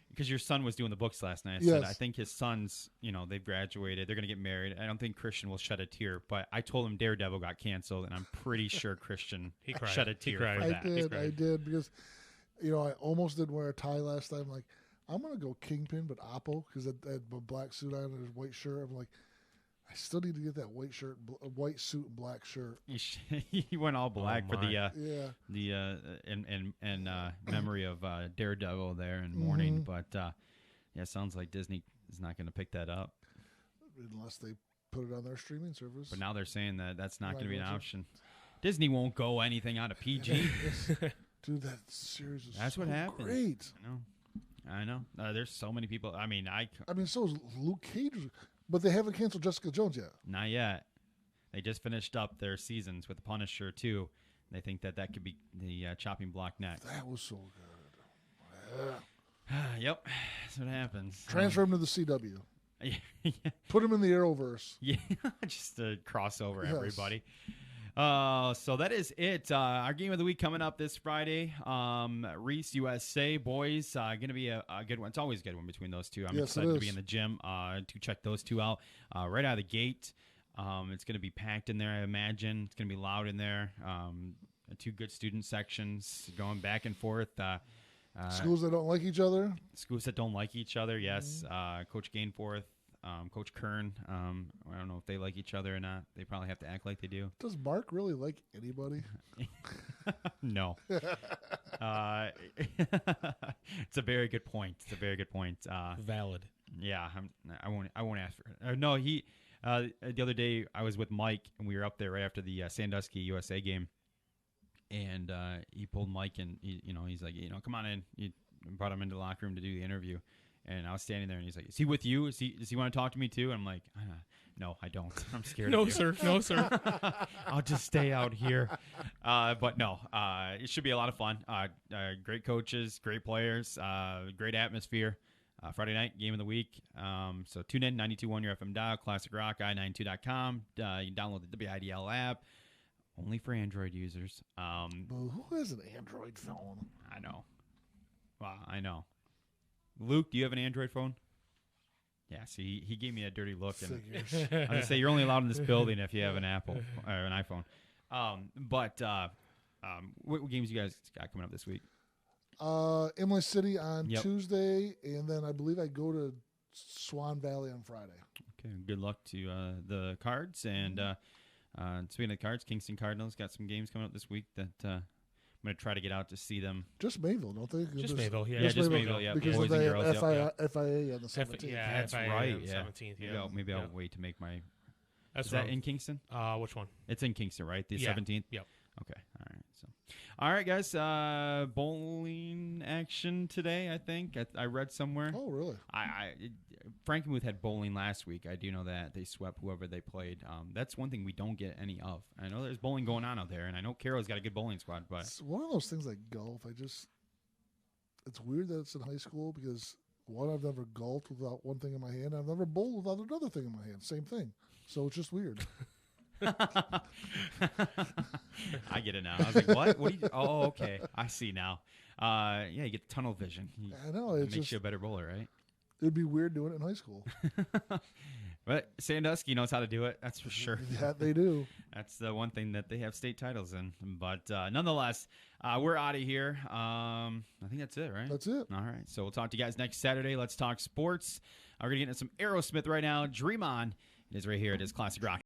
because your son was doing the books last night. I said, I think his sons, they've graduated. They're going to get married. I don't think Christian will shed a tear. But I told him Daredevil got canceled, and I'm pretty sure Christian shed a tear for that. I did because, I almost didn't wear a tie last time. Like, I'm going to go Kingpin, but Oppo, because that black suit on and his white shirt. I'm like, I still need to get that white shirt, white suit and black shirt. He went all black for yeah. in memory of Daredevil there in mourning. But yeah, sounds like Disney is not going to pick that up unless they put it on their streaming service. But now they're saying that that's not going to be an option. Disney won't go anything out of PG. Dude, that series is that's so what happens. Great. I know. There's so many people. I mean, so is Luke Cage. But they haven't canceled Jessica Jones yet. Not yet. They just finished up their seasons with the Punisher too. They think that could be the chopping block next. That was so good. Yep, that's what happens. Transfer him to the CW. Yeah. Put him in the Arrowverse. Yeah, just to cross over everybody. So that is it. Our game of the week coming up this Friday. Reese USA boys, going to be a good one. It's always a good one between those two. I'm excited to be in the gym to check those two out right out of the gate. It's going to be packed in there, I imagine. It's going to be loud in there. Two good student sections going back and forth. Schools that don't like each other. Schools that don't like each other, yes. Coach Gainforth. Coach Kern, I don't know if they like each other or not. They probably have to act like they do. Does Mark really like anybody? No. It's a very good point. Valid. Yeah, I won't ask for it. No, he. The other day I was with Mike and we were up there right after the Sandusky USA game, and he pulled Mike and he's like, come on in. He brought him into the locker room to do the interview. And I was standing there, and he's like, "Is he with you? Does he want to talk to me too?" And I'm like, "No, I don't. I'm scared." No, of you. sir. No, sir. I'll just stay out here. But no, it should be a lot of fun. Great coaches, great players, great atmosphere. Friday night game of the week. So tune in 92.1 your FM dial, Classic Rock i92.com. You can download the WIDL app. Only for Android users. Who has an Android phone? I know. Wow, I know. Luke, do you have an Android phone? Yeah, see, he gave me a dirty look. And I was going to say, you're only allowed in this building if you have an Apple or an iPhone. What games you guys got coming up this week? Emily City on Tuesday, and then I believe I go to Swan Valley on Friday. Okay, good luck to the Cards. And speaking of the Cards, Kingston Cardinals got some games coming up this week that I'm going to try to get out to see them. Just Mayville, don't they? Just Mayville, yeah. Just Mayville, yeah. Because boys of and the girls, FIA on the 17th. Yeah, that's FIA right. on the 17th, yeah. Maybe I'll wait to make my... Is that in Kingston? Which one? It's in Kingston, right? The 17th? Yep. Okay, all right. All right, guys. Bowling action today, I think. I read somewhere. Oh, really? Frankenmuth had bowling last week. I do know that. They swept whoever they played. That's one thing we don't get any of. I know there's bowling going on out there, and I know Carroll's got a good bowling squad. But it's one of those things like golf. It's weird that it's in high school because, one, I've never golfed without one thing in my hand. I've never bowled without another thing in my hand. Same thing. So it's just weird. I get it now. I was like, what? What? Oh, okay. I see now. You get tunnel vision. I know. It makes you a better bowler, right? It'd be weird doing it in high school. But Sandusky knows how to do it. That's for sure. Yeah, they do. That's the one thing that they have state titles in. But nonetheless, we're out of here. I think that's it, right? That's it. All right. So we'll talk to you guys next Saturday. Let's talk sports. We're going to get into some Aerosmith right now. Dream On. It is right here. It is Classic Rock.